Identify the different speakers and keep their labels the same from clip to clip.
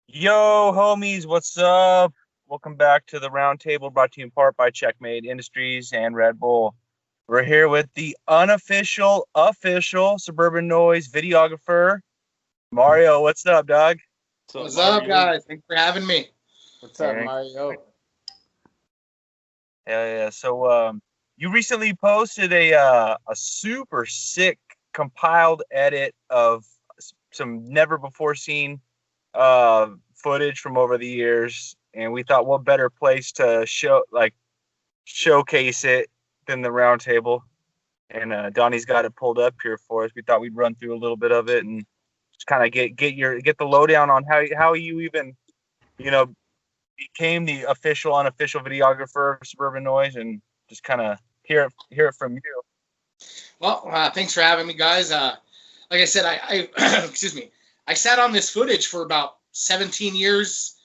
Speaker 1: Yo, homies, what's up? Welcome back to the Roundtable, brought to you in part by Checkmate Industries and Red Bull. We're here with the unofficial, official Suburban Noise videographer, Mario. What's up, dog?
Speaker 2: What's up, guys? Thanks for having me.
Speaker 3: What's up,
Speaker 1: Hey.
Speaker 3: Mario?
Speaker 1: Hell yeah. So, you recently posted a super sick compiled edit of some never before seen footage from over the years, and we thought what better place to showcase it than the round table. And Donnie's got it pulled up here for us. We thought we'd run through a little bit of it and just kind of get the lowdown on how you even became the official unofficial videographer of Suburban Noise, and just kind of hear it from you.
Speaker 2: Well, thanks for having me, guys. Like I said, I excuse me. I sat on this footage for about 17 years.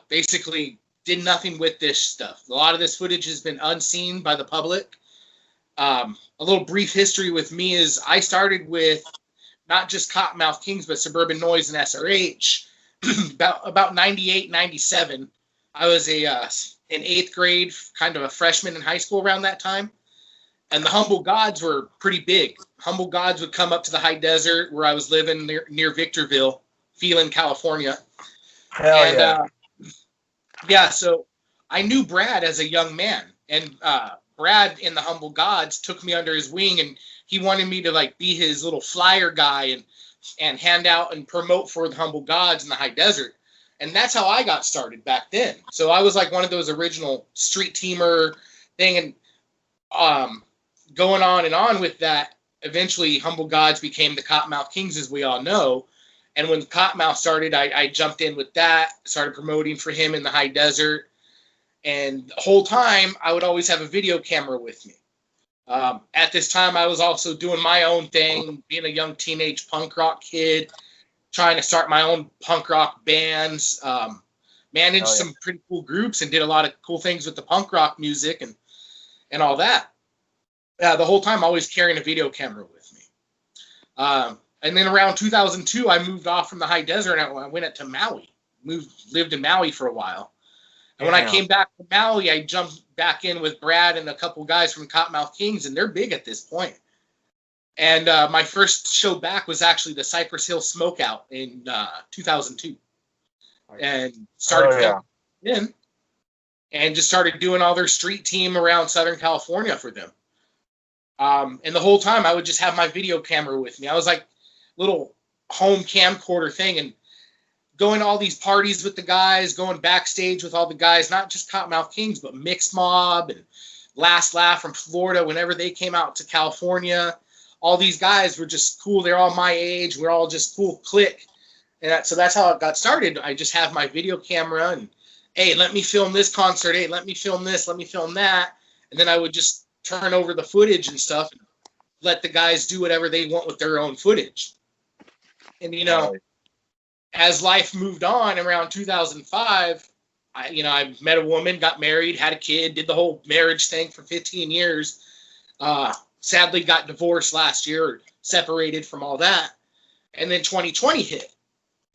Speaker 2: Basically, did nothing with this stuff. A lot of this footage has been unseen by the public. A little brief history with me is I started with not just Cottonmouth Kings, but Suburban Noise and SRH. about 98, 97. I was in 8th grade, kind of a freshman in high school around that time. And the Humble Gods were pretty big. Humble Gods would come up to the high desert where I was living near Victorville, Phelan, California.
Speaker 1: Hell
Speaker 2: yeah. So I knew Brad as a young man. And Brad in the Humble Gods took me under his wing, and he wanted me to be his little flyer guy and hand out and promote for the Humble Gods in the high desert. And that's how I got started back then. So I was like one of those original street teamer thing. And going on and on with that, eventually Humble Gods became the Cottonmouth Kings, as we all know. And when Cottonmouth started, I jumped in with that, started promoting for him in the high desert. And the whole time, I would always have a video camera with me. At this time, I was also doing my own thing, being a young teenage punk rock kid, trying to start my own punk rock bands, managed some pretty cool groups, and did a lot of cool things with the punk rock music and all that. The whole time, always carrying a video camera with me. And then around 2002, I moved off from the high desert and I went up to Maui. Lived in Maui for a while. And when I came back to Maui, I jumped back in with Brad and a couple guys from Cottonmouth Kings, and they're big at this point. And my first show back was actually the Cypress Hill Smokeout in 2002. And started filming in, and just started doing all their street team around Southern California for them. And the whole time I would just have my video camera with me. I was like little home camcorder thing, and going to all these parties with the guys, going backstage with all the guys, not just Cottonmouth Kings, but Mixed Mob and Last Laugh from Florida. Whenever they came out to California, all these guys were just cool. They're all my age. We're all just cool clique. And so that's how it got started. I just have my video camera and, hey, let me film this concert. Hey, let me film this. Let me film that. And then I would just turn over the footage and stuff and let the guys do whatever they want with their own footage. And, as life moved on around 2005, I met a woman, got married, had a kid, did the whole marriage thing for 15 years. Sadly got divorced last year, or separated from all that. And then 2020 hit.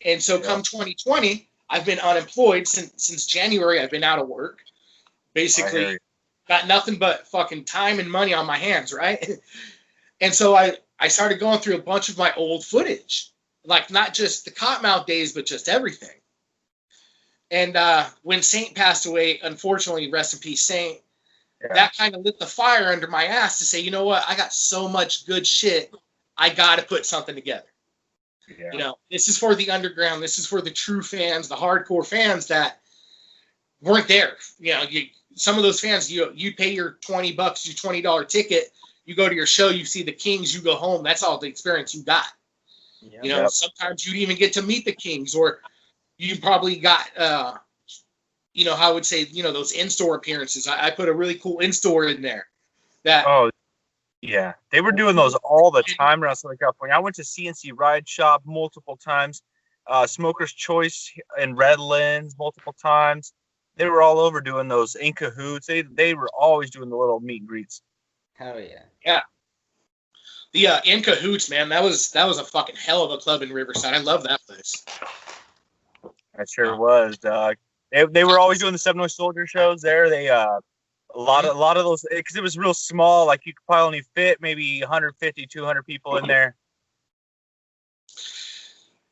Speaker 2: And so come 2020, I've been unemployed since January. I've been out of work. Basically got nothing but fucking time and money on my hands, right? And so I started going through a bunch of my old footage. Like not just the Cottonmouth days, but just everything. And when Saint passed away, unfortunately, rest in peace, Saint, that kind of lit the fire under my ass to say, you know what? I got so much good shit. I got to put something together. Yeah. This is for the underground. This is for the true fans, the hardcore fans that weren't there. Some of those fans, you pay your $20, your $20 ticket. You go to your show, you see the Kings, you go home. That's all the experience you got. Sometimes you'd even get to meet the Kings, or you probably got, I would say, those in-store appearances. I put a really cool in-store in there.
Speaker 1: They were doing those all the time around Southern California. I went to CNC Ride Shop multiple times, Smoker's Choice and Redlands multiple times. They were all over doing those in cahoots. They were always doing the little meet and greets.
Speaker 3: Hell yeah.
Speaker 2: Yeah. The In Cahoots, man, that was a fucking hell of a club in Riverside. I love that place.
Speaker 1: That sure was, dog. They were always doing the Sub-Noize Soldier shows there. They a lot of those, because it was real small. Like you could probably only fit maybe 150, 200 people in there.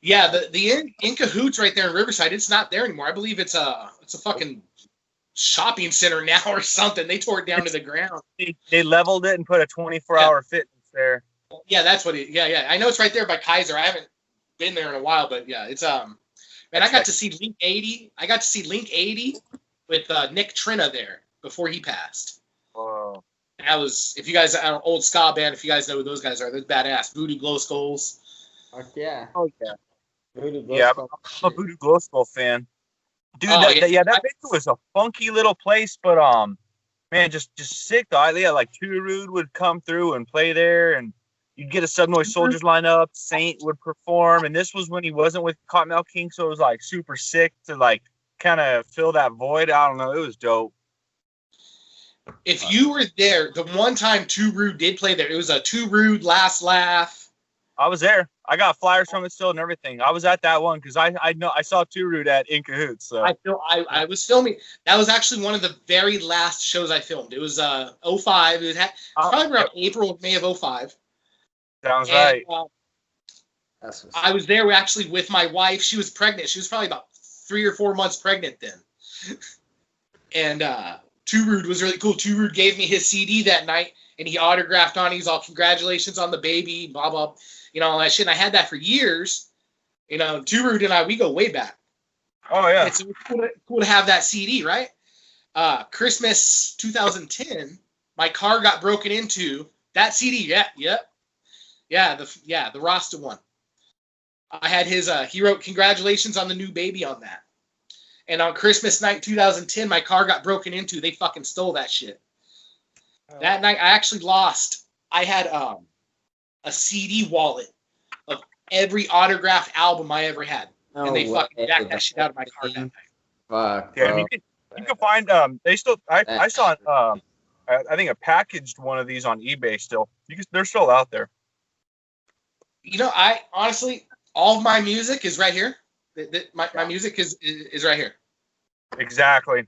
Speaker 2: Yeah, the in Cahoots right there in Riverside, it's not there anymore. I believe it's a fucking shopping center now or something. They tore it down to the ground.
Speaker 1: They leveled it and put a 24-hour fitness there.
Speaker 2: Yeah, that's what it. Yeah. I know it's right there by Kaiser. I haven't been there in a while, but yeah, it's Man, I got to see Link 80. I got to see Link 80 with Nick Trina there before he passed.
Speaker 1: Whoa.
Speaker 2: That was, if you guys, old ska band, if you guys know who those guys are, they're badass. Voodoo Glow Skulls.
Speaker 3: Fuck yeah.
Speaker 1: Oh, yeah.
Speaker 3: Voodoo Glow
Speaker 1: Yeah,
Speaker 3: Skull.
Speaker 1: I'm a Voodoo Glow Skull fan. Dude,
Speaker 2: Oh,
Speaker 1: that venue was a funky little place, but man, just sick though. Yeah, like Too Rude would come through and play there, and you'd get a Sub-Noize Soldiers lineup. Saint would perform, and this was when he wasn't with Cottonmouth King, so it was like super sick to like kind of fill that void. I don't know, it was dope.
Speaker 2: If you were there, the one time Too Rude did play there, it was a Too Rude Last Laugh.
Speaker 1: I was there. I got flyers from it still and everything. I was at that one because I saw Too Rude at In Cahoots. So
Speaker 2: I was filming. That was actually one of the very last shows I filmed. It was 05. It was probably around April, May of 05.
Speaker 1: Sounds right.
Speaker 2: I was there actually with my wife. She was pregnant. She was probably about 3 or 4 months pregnant then. And Too Rude was really cool. Too Rude gave me his CD that night, and he autographed on it. He's all, congratulations on the baby, blah, blah, all that shit. And I had that for years. Too Rude and I, we go way back.
Speaker 1: Oh, yeah.
Speaker 2: It's cool to have that CD, right? Christmas 2010, my car got broken into. That CD, the Rasta one. I had his, he wrote congratulations on the new baby on that. And on Christmas night 2010, my car got broken into. They fucking stole that shit. Oh. That night, I actually lost. I had a CD wallet of every autographed album I ever had. Oh, and they fucking jacked that shit out of my car that night.
Speaker 3: Fuck.
Speaker 1: Yeah, you can find, they still, I saw, I think a packaged one of these on eBay still. They're still out there.
Speaker 2: I honestly, all of my music is right here. My music is right here.
Speaker 1: Exactly.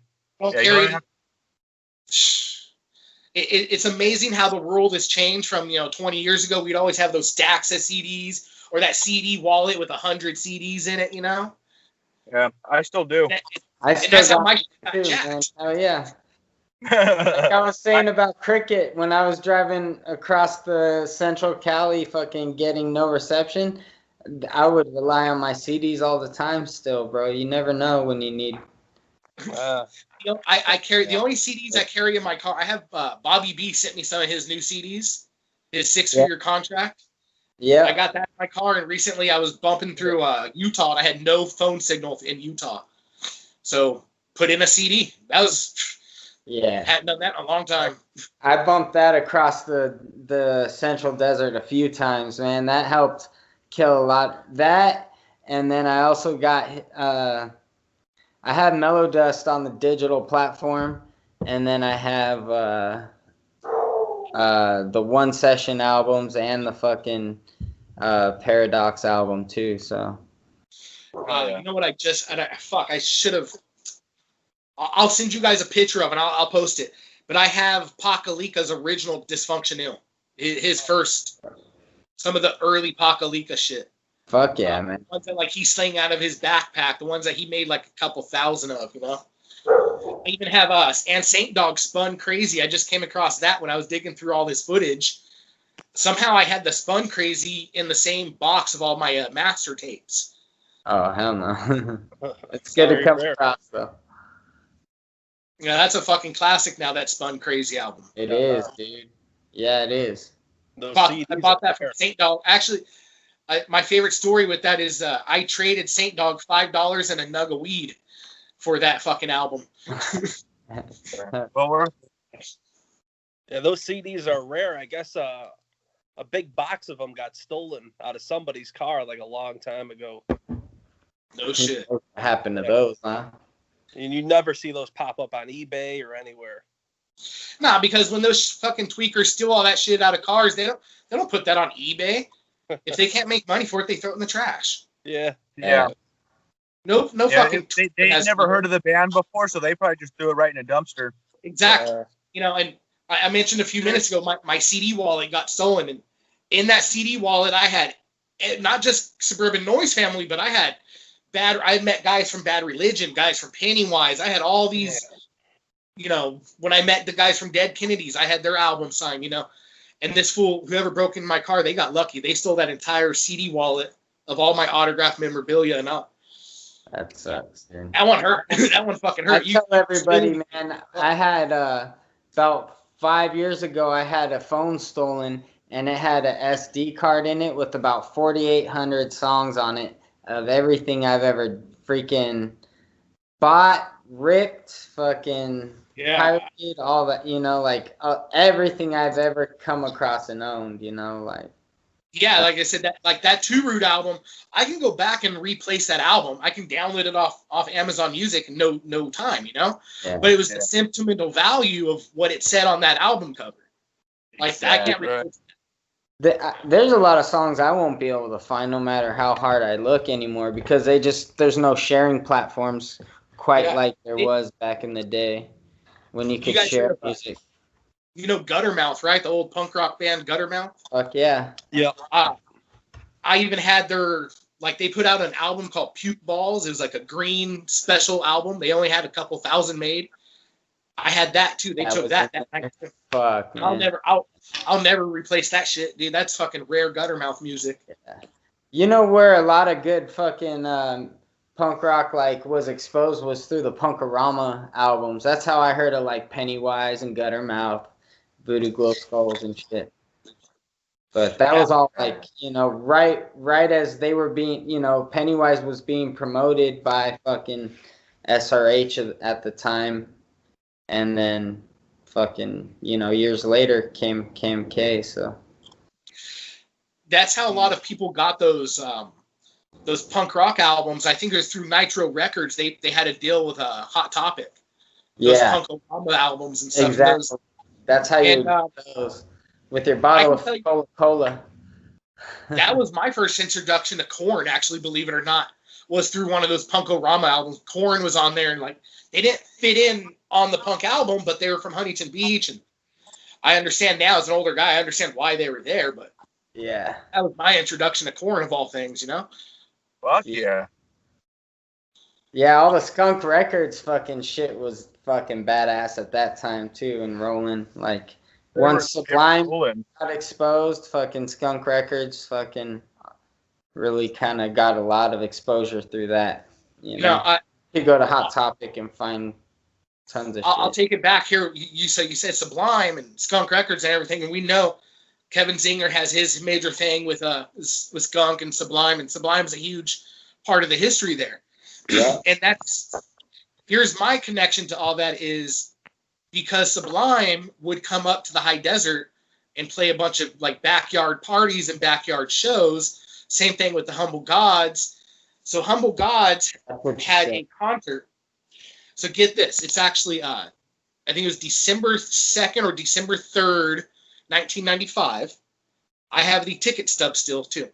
Speaker 2: It's amazing how the world has changed from 20 years ago. We'd always have those stacks of CDs or that CD wallet with 100 CDs in it.
Speaker 1: Yeah, I still do.
Speaker 2: That's how my shit got jacked.
Speaker 3: Oh yeah. Like I was saying about cricket when I was driving across the Central Cali, fucking getting no reception. I would rely on my CDs all the time still, bro. You never know when you need.
Speaker 2: I carry the only CDs I carry in my car. I have Bobby B sent me some of his new CDs, his 6-figure contract.
Speaker 3: Yeah.
Speaker 2: I got that in my car, and recently I was bumping through Utah, and I had no phone signal in Utah. So put in a CD. That was hadn't done that in a long time.
Speaker 3: I bumped that across the Central Desert a few times, man. That helped kill a lot. That, and then I also got I have Mellow Dust on the digital platform, and then I have the One Session albums and the fucking Paradox album too. So
Speaker 2: you know what? I should have. I'll send you guys a picture of it. I'll post it. But I have Pakalika's original Dysfunctional. His first, some of the early Pakalika shit.
Speaker 3: Fuck yeah, man.
Speaker 2: The ones that he sang out of his backpack, the ones that he made a couple thousand of, I even have and Saint Dog Spun Crazy. I just came across that when I was digging through all this footage. Somehow I had the Spun Crazy in the same box of all my master tapes.
Speaker 3: Oh, hell no. It's good to come across, though.
Speaker 2: Yeah, that's a fucking classic now, that Spun Crazy album.
Speaker 3: It is, dude. Yeah, it is.
Speaker 2: I bought that from Saint Dog. Actually, my favorite story with that is I traded Saint Dog $5 and a nug of weed for that fucking album.
Speaker 1: Well,
Speaker 4: yeah, those CDs are rare. I guess a big box of them got stolen out of somebody's car a long time ago.
Speaker 2: No shit.
Speaker 3: What happened to those, huh?
Speaker 4: And you never see those pop up on eBay or anywhere.
Speaker 2: Nah, because when those fucking tweakers steal all that shit out of cars, they don't put that on eBay. If they can't make money for it, they throw it in the trash.
Speaker 4: Yeah.
Speaker 1: Yeah.
Speaker 2: No fucking.
Speaker 1: They never heard of the band before, so they probably just threw it right in a dumpster.
Speaker 2: Exactly. And I mentioned a few minutes ago, my CD wallet got stolen, and in that CD wallet, I had not just Suburban Noise Family, but I had I met guys from Bad Religion, guys from Pennywise. I had all these, when I met the guys from Dead Kennedys, I had their album signed, And this fool, whoever broke into my car, they got lucky. They stole that entire CD wallet of all my autographed memorabilia, and
Speaker 3: that sucks, dude.
Speaker 2: That one hurt. That one fucking hurt.
Speaker 3: I tell everybody, man, I had about 5 years ago, I had a phone stolen, and it had a SD card in it with about 4,800 songs on it of everything I've ever freaking bought, ripped, fucking pirated, all that, everything I've ever come across and owned,
Speaker 2: Yeah, like I said, that Two Root album, I can go back and replace that album. I can download it off Amazon Music in no time, Yeah. But it was the sentimental value of what it said on that album cover. Like I can't replace that.
Speaker 3: There's a lot of songs I won't be able to find no matter how hard I look anymore because there's no sharing platforms quite like there was back in the day when you could share music.
Speaker 2: Guttermouth, right? The old punk rock band Guttermouth.
Speaker 3: Fuck yeah.
Speaker 4: Yeah.
Speaker 2: I even had they put out an album called Puke Balls. It was like a green special album. They only had a couple thousand made. I had that too. They took that night.
Speaker 3: Fuck, man.
Speaker 2: I'll never replace that shit, dude. That's fucking rare Guttermouth music.
Speaker 3: Yeah. Where a lot of good fucking punk rock was exposed was through the Punk-O-Rama albums. That's how I heard of Pennywise and Guttermouth, Voodoo Glow Skulls and shit. But that was all right as they were being, Pennywise was being promoted by fucking SRH at the time, and then fucking years later came K. So
Speaker 2: that's how a lot of people got those punk rock albums. I think it was through Nitro Records. They had a deal with Hot Topic. Those Punk-O-Rama albums and stuff.
Speaker 3: Exactly. That's how you those with your bottle of Coca-Cola.
Speaker 2: That was my first introduction to Korn, actually, believe it or not, was through one of those Punk-O-Rama albums. Korn was on there, and they didn't fit in on the punk album, but they were from Huntington Beach, and I understand now as an older guy, I understand why they were there, but
Speaker 3: that
Speaker 2: was my introduction to Korn of all things,
Speaker 1: Fuck yeah.
Speaker 3: Yeah, all the Skunk Records fucking shit was fucking badass at that time too, and rolling once Sublime got exposed, fucking Skunk Records fucking really kind of got a lot of exposure through that. You could go to Hot Topic and find tons of shit.
Speaker 2: I'll take it back here. You said Sublime and Skunk Records and everything, and we know Kevin Zinger has his major thing with Skunk and Sublime's a huge part of the history there.
Speaker 3: Yeah.
Speaker 2: And here's my connection to all that is because Sublime would come up to the high desert and play a bunch of backyard parties and backyard shows. Same thing with the Humble Gods. So Humble Gods had a concert. So get this. It's actually, I think it was December 2nd or December 3rd, 1995. I have the ticket stub still, too.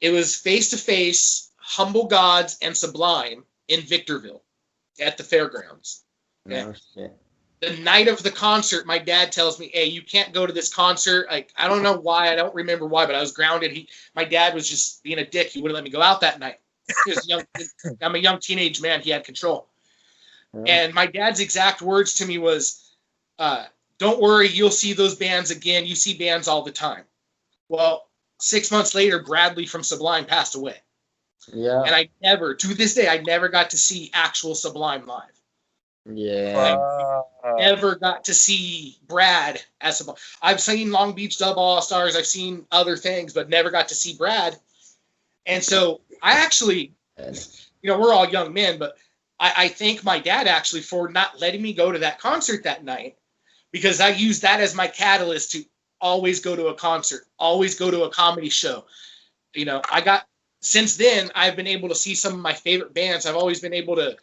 Speaker 2: It was face-to-face Humble Gods and Sublime in Victorville at the fairgrounds. Okay?
Speaker 3: Oh, shit.
Speaker 2: The night of the concert, my dad tells me, hey, you can't go to this concert. I don't know why. I don't remember why, but I was grounded. My dad was just being a dick. He wouldn't let me go out that night. I'm a young teenage man. He had control. Yeah. And my dad's exact words to me was, don't worry, you'll see those bands again. You see bands all the time. Well, 6 months later, Bradley from Sublime passed away.
Speaker 3: Yeah.
Speaker 2: And to this day, I never got to see actual Sublime live.
Speaker 3: Yeah.
Speaker 2: I never got to see Brad as Sublime. I've seen Long Beach Dub All-Stars. I've seen other things, but never got to see Brad. And so I actually, we're all young men, but I thank my dad actually for not letting me go to that concert that night, because I used that as my catalyst to always go to a concert, always go to a comedy show. Since then, I've been able to see some of my favorite bands. I've always been able to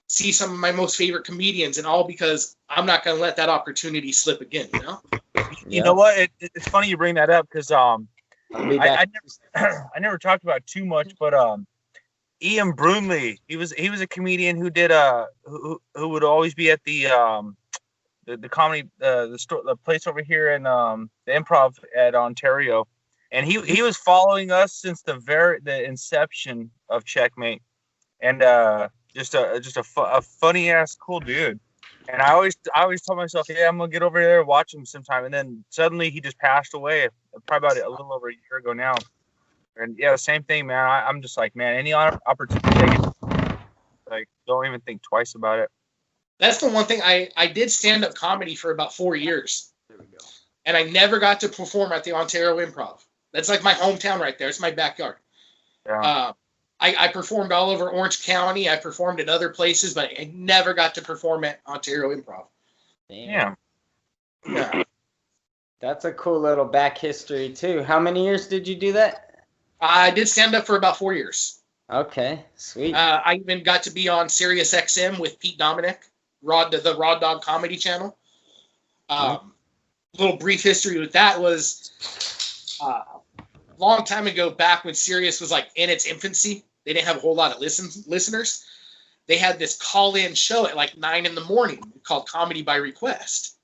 Speaker 2: see some of my most favorite comedians, and all because I'm not going to let that opportunity slip again,
Speaker 1: You know what? It's funny you bring that up, because I never talked about it too much, but Ian Brunley. He was a comedian who did who would always be at the comedy the place over here in the Improv at Ontario, and he was following us since the inception of Checkmate, and just a funny ass cool dude. And I always told myself, yeah, I'm gonna get over there and watch him sometime. And then suddenly he just passed away, probably about a little over a year ago now. And yeah, same thing, man. I'm just like, man, any opportunity I get, like, don't even think twice about it.
Speaker 2: That's the one thing. I did stand-up comedy for about 4 years.
Speaker 3: There we go.
Speaker 2: And I never got to perform at the Ontario Improv. That's like my hometown right there. It's my backyard.
Speaker 1: Yeah.
Speaker 2: I performed all over Orange County. I performed at other places, but I never got to perform at Ontario Improv.
Speaker 1: Damn.
Speaker 2: Yeah.
Speaker 3: That's a cool little back history too. How many years did you do that?
Speaker 2: I did stand up for about 4 years.
Speaker 3: Okay, sweet.
Speaker 2: I even got to be on Sirius XM with Pete Dominic, the Raw Dog Comedy Channel. Little brief history with that was a long time ago, back when Sirius was like in its infancy. They didn't have a whole lot of listeners. They had this call-in show at like 9 in the morning called Comedy by Request.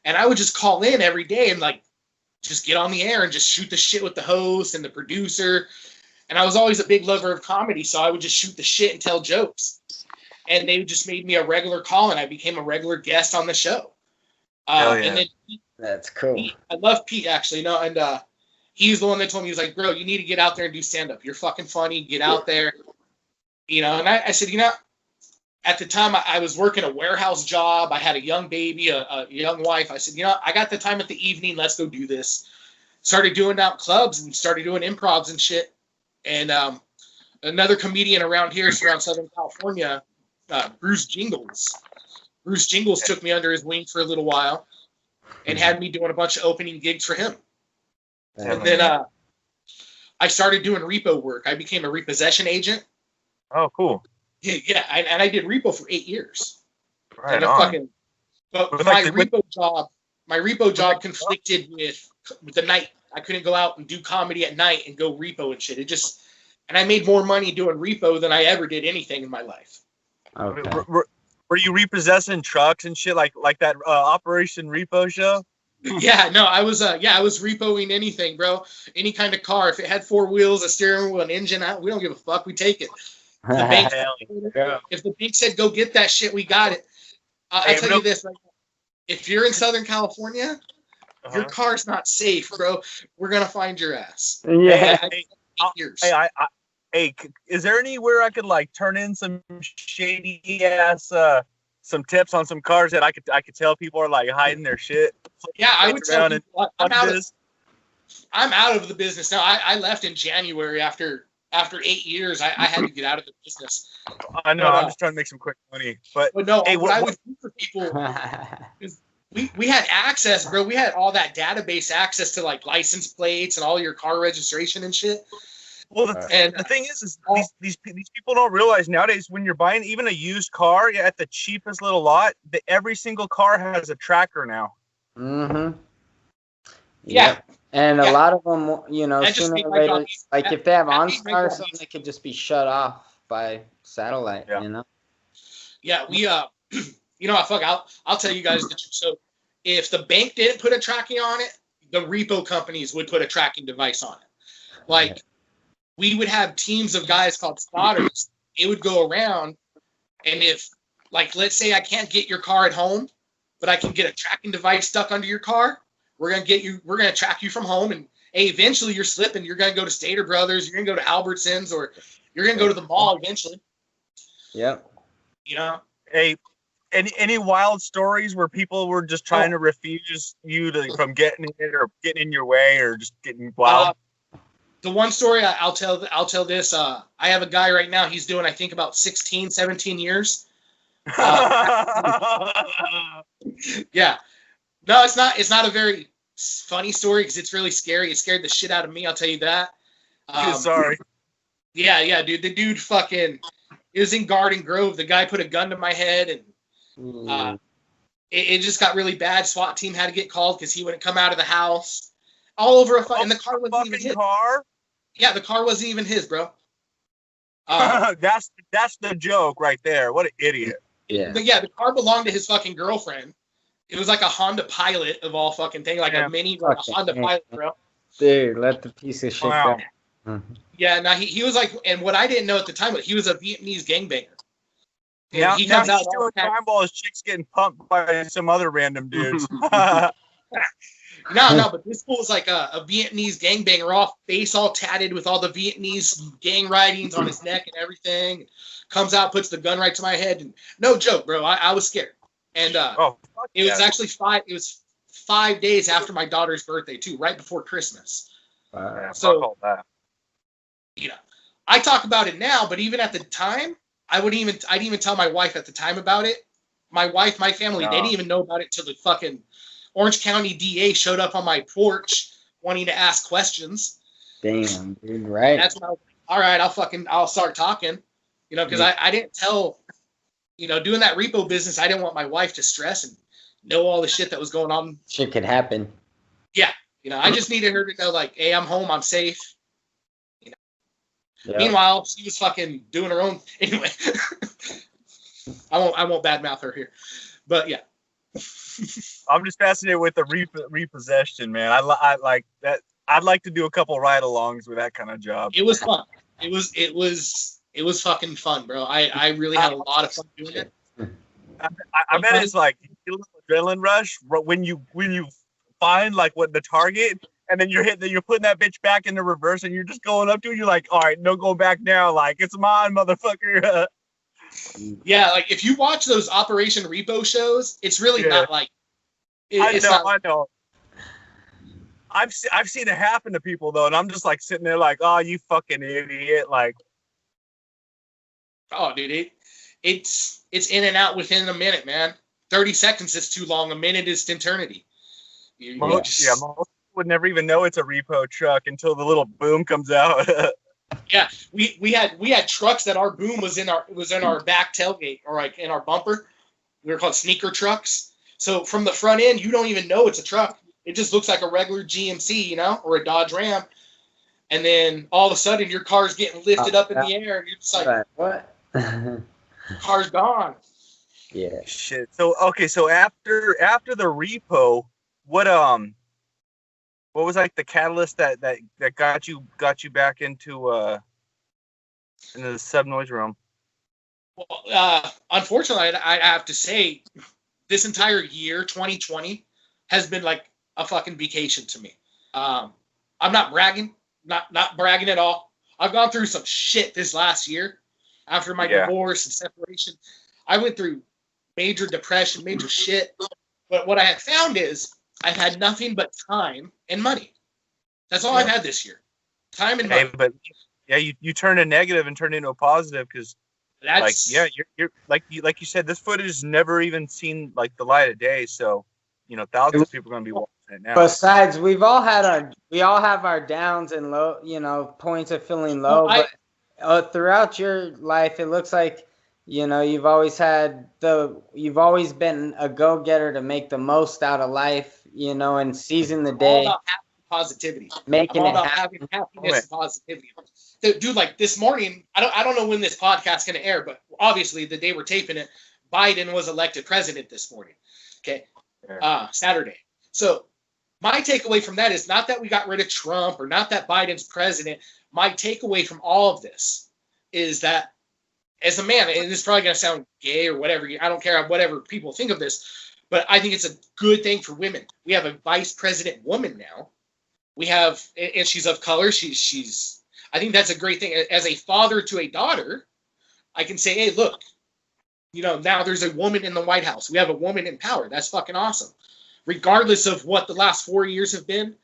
Speaker 2: And I would just call in every day and like just get on the air and just shoot the shit with the host and the producer. And I was always a big lover of comedy, so I would just shoot the shit and tell jokes. And they just made me a regular call, and I became a regular guest on the show.
Speaker 1: Yeah.
Speaker 2: And then
Speaker 3: That's cool.
Speaker 2: I love Pete, actually. And he's the one that told me, he was like, bro, you need to get out there and do stand-up. You're fucking funny. Get out there. And I said, at the time I was working a warehouse job. I had a young baby, a young wife. I said, I got the time at the evening. Let's go do this. Started doing out clubs and started doing improvs and shit. And another comedian around here, around Southern California, Bruce Jingles. Bruce Jingles took me under his wing for a little while and had me doing a bunch of opening gigs for him. And then I started doing repo work. I became a repossession agent.
Speaker 1: Oh, cool.
Speaker 2: Yeah, and I did repo for 8 years.
Speaker 1: Right
Speaker 2: And
Speaker 1: on.
Speaker 2: but
Speaker 1: Like
Speaker 2: my repo job conflicted with the night. I couldn't go out and do comedy at night and go repo and shit. And I made more money doing repo than I ever did anything in my life.
Speaker 3: Okay.
Speaker 1: Were you repossessing trucks and shit like that Operation Repo show?
Speaker 2: Yeah, no, I was repoing anything, bro. Any kind of car. If it had 4 wheels, a steering wheel, an engine, we don't give a fuck. We take it. If the bank said go get that shit, we got it. I tell you this, like, if you're in Southern California, your car's not safe, bro. We're gonna find your ass.
Speaker 3: Yeah.
Speaker 1: Hey, is there anywhere I could like turn in some shady ass some tips on some cars that I could tell people are like hiding their shit?
Speaker 2: Yeah, I would tell people, I'm out of the business now. I left in January after 8 years. I had to get out of the business.
Speaker 1: I know. I'm just trying to make some quick money. But
Speaker 2: no,
Speaker 1: hey,
Speaker 2: what I would do for people is we had access, bro. We had all that database access to like license plates and all your car registration and shit.
Speaker 1: Well, the thing is these people don't realize nowadays when you're buying even a used car at the cheapest little lot, every single car has a tracker now.
Speaker 3: Mm-hmm.
Speaker 2: Yeah.
Speaker 3: And a lot of them, sooner or later, like if they have OnStar or something, they could just be shut off by satellite,
Speaker 2: Yeah, we I'll tell you guys the truth. So if the bank didn't put a tracking on it, the repo companies would put a tracking device on it. Like, we would have teams of guys called spotters. It would go around, and if, like, let's say I can't get your car at home, but I can get a tracking device stuck under your car, we're gonna track you from home, and hey, eventually you're slipping. You're gonna go to Stater Brothers, you're gonna go to Albertsons, or you're gonna go to the mall eventually.
Speaker 3: Yep.
Speaker 1: Hey, any wild stories where people were just trying to refuse you from getting it or getting in your way or just getting wild?
Speaker 2: The one story I'll tell this. I have a guy right now. He's doing, I think, about 16, 17 years. Yeah. No, it's not a very funny story because it's really scary. It scared the shit out of me. I'll tell you that.
Speaker 1: Sorry.
Speaker 2: Yeah, dude. The dude fucking. It was in Garden Grove. The guy put a gun to my head, and it just got really bad. SWAT team had to get called because he wouldn't come out of the house. All over and the car wasn't even his.
Speaker 1: Car?
Speaker 2: Yeah, the car wasn't even his, bro.
Speaker 1: That's the joke right there. What an idiot.
Speaker 3: Yeah.
Speaker 2: The car belonged to his fucking girlfriend. It was like a Honda Pilot of all fucking thing, like a mini like a Honda Pilot, bro.
Speaker 3: Dude, let the piece of shit
Speaker 1: Wow.
Speaker 3: go.
Speaker 2: Yeah, now he was like, and what I didn't know at the time, he was a Vietnamese gangbanger. And
Speaker 1: Now
Speaker 2: he comes out
Speaker 1: he's doing time while his chick's getting pumped by some other random dudes.
Speaker 2: No, but this fool is like a Vietnamese gangbanger, all tatted with all the Vietnamese gang writings on his neck and everything. Comes out, puts the gun right to my head, and no joke, bro. I was scared. And it was actually 5 days after my daughter's birthday too, right before Christmas.
Speaker 3: Wow.
Speaker 1: So all that.
Speaker 2: You know, I talk about it now, but even at the time, I didn't even tell my wife at the time about it. My wife, my family, they didn't even know about it till the fucking Orange County DA showed up on my porch wanting to ask questions.
Speaker 3: Damn, dude, right?
Speaker 2: That's when I was like, all right, I'll start talking. You know, because I didn't tell, you know, doing that repo business, I didn't want my wife to stress and know all the shit that was going on.
Speaker 3: Shit could happen.
Speaker 2: Yeah. You know, I just needed her to know, like, hey, I'm home, I'm safe. You know.
Speaker 3: Yeah.
Speaker 2: Meanwhile, she was fucking doing her own anyway. I won't badmouth her here. But yeah.
Speaker 1: I'm just fascinated with the repossession, man. I like that. I'd like to do a couple ride-alongs with that kind of job.
Speaker 2: It was fun. It was fucking fun, bro. I really had a lot of fun doing it.
Speaker 1: I bet it's like a little adrenaline rush when you find like what the target, and then you're putting that bitch back in the reverse, and you're just going up to it. You're like, all right, no go back now. Like, it's mine, motherfucker.
Speaker 2: Yeah, like if you watch those Operation Repo shows, it's really not like.
Speaker 1: I know. I've seen it happen to people though, and I'm just like sitting there like, oh, you fucking idiot, like.
Speaker 2: Oh, dude, it's in and out within a minute, man. 30 seconds is too long. A minute is eternity.
Speaker 1: Most people would never even know it's a repo truck until the little boom comes out.
Speaker 2: Yeah, we had trucks that our boom was in our back tailgate, or like in our bumper. We were called sneaker trucks. So from the front end, you don't even know it's a truck. It just looks like a regular GMC, you know, or a Dodge Ram. And then all of a sudden, your car's getting lifted up in the air, and you're just like,
Speaker 3: what?
Speaker 2: Car's gone.
Speaker 3: Yeah.
Speaker 1: Shit. So okay. So after the repo, what was like the catalyst that got you back into the Sub-Noize realm?
Speaker 2: Well, unfortunately, I have to say, this entire year, 2020, has been like a fucking vacation to me. I'm not bragging, not bragging at all. I've gone through some shit this last year after my divorce and separation. I went through major depression, major shit. But what I have found is I've had nothing but time and money. That's all I've had this year. Time and money.
Speaker 1: But yeah, you turn a negative and turn it into a positive, because you're like you said, this footage has never even seen like the light of day. So, you know, thousands of people are gonna be watching it now.
Speaker 3: Besides, we all have our downs and low, you know, points of feeling low. But throughout your life, it looks like, you know, you've always been a go-getter to make the most out of life, you know, and seizing the day.
Speaker 2: All about positivity.
Speaker 3: Making
Speaker 2: I'm all
Speaker 3: it
Speaker 2: about having happiness and positivity. Dude, like this morning, I don't know when this podcast's gonna air, but obviously the day we're taping it, Biden was elected president this morning. Okay. Saturday. So my takeaway from that is not that we got rid of Trump or not that Biden's president. My takeaway from all of this is that as a man, and this is probably going to sound gay or whatever, I don't care whatever people think of this, but I think it's a good thing for women. We have a vice president woman now. We have, and she's of color. She's I think that's a great thing. As a father to a daughter, I can say, hey, look, you know, now there's a woman in the White House. We have a woman in power. That's fucking awesome. Regardless of what the last 4 years have been,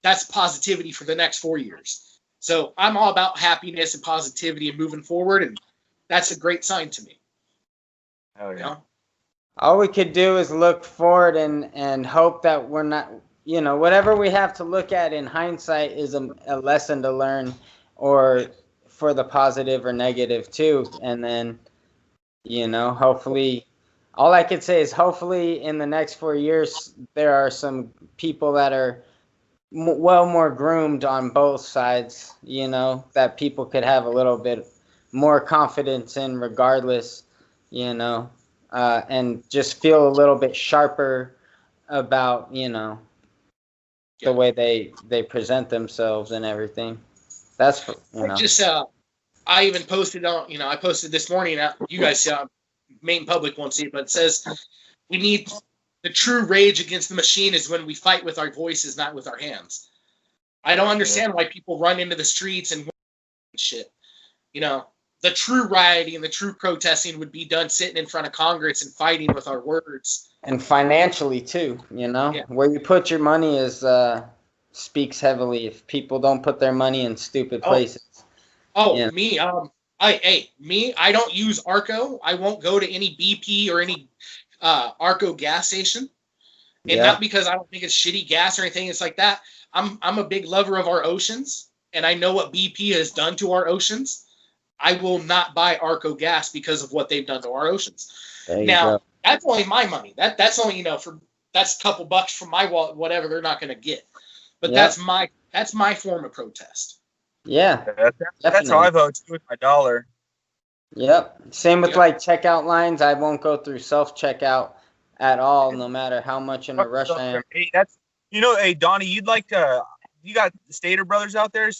Speaker 2: that's positivity for the next 4 years. So I'm all about happiness and positivity and moving forward, and that's a great sign to me.
Speaker 1: Oh yeah.
Speaker 2: You know?
Speaker 3: All we could do is look forward and hope that we're not, you know, whatever we have to look at in hindsight is a lesson to learn, or for the positive or negative too. And then, you know, hopefully, all I could say is hopefully in the next 4 years, there are some people that are more groomed on both sides, you know, that people could have a little bit more confidence in regardless, you know, and just feel a little bit sharper about, you know, the way they present themselves and everything. That's, you know.
Speaker 2: Just I even posted on, you know, I posted this morning. You guys main public won't see it, but it says we need the true rage against the machine is when we fight with our voices, not with our hands. I don't understand why people run into the streets and shit. You know, the true rioting and the true protesting would be done sitting in front of Congress and fighting with our words.
Speaker 3: And financially too, you know, where you put your money is speaks heavily. If people don't put their money in stupid places.
Speaker 2: Me, I don't use Arco. I won't go to any BP or any Arco gas station, and not because I don't think it's shitty gas or anything. It's like that. I'm a big lover of our oceans, and I know what BP has done to our oceans. I will not buy Arco gas because of what they've done to our oceans. Now, that's only my money. That's only, you know, that's a couple bucks from my wallet, whatever they're not going to get. But that's my form of protest.
Speaker 3: Yeah,
Speaker 1: that's how I vote too, with my dollar.
Speaker 3: Yep. Same with like checkout lines. I won't go through self-checkout at all, no matter how much in a rush I am.
Speaker 1: Hey, you know, hey Donnie, you got Stater Brothers out there?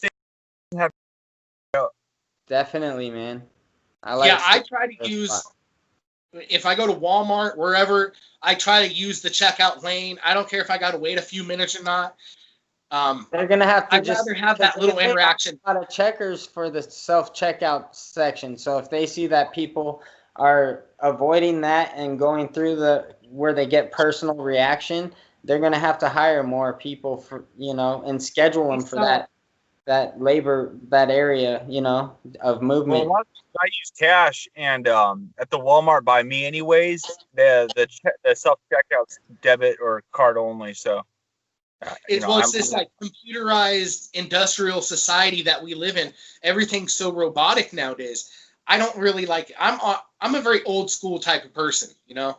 Speaker 3: Definitely, man.
Speaker 2: I try to use, if I go to Walmart, wherever, I try to use the checkout lane. I don't care if I got to wait a few minutes or not.
Speaker 3: They're gonna have to
Speaker 2: I'd rather have that little interaction.
Speaker 3: A lot of checkers for the self-checkout section. So if they see that people are avoiding that and going through where they get personal reaction, they're gonna have to hire more people for, you know, and schedule them for that labor, that area, you know, of movement.
Speaker 1: Well, a lot of times I use cash, and at the Walmart by me anyways, the self-checkout's debit or card only, so.
Speaker 2: It's this like computerized industrial society that we live in. Everything's so robotic nowadays. I don't really like it. I'm a very old school type of person, you know?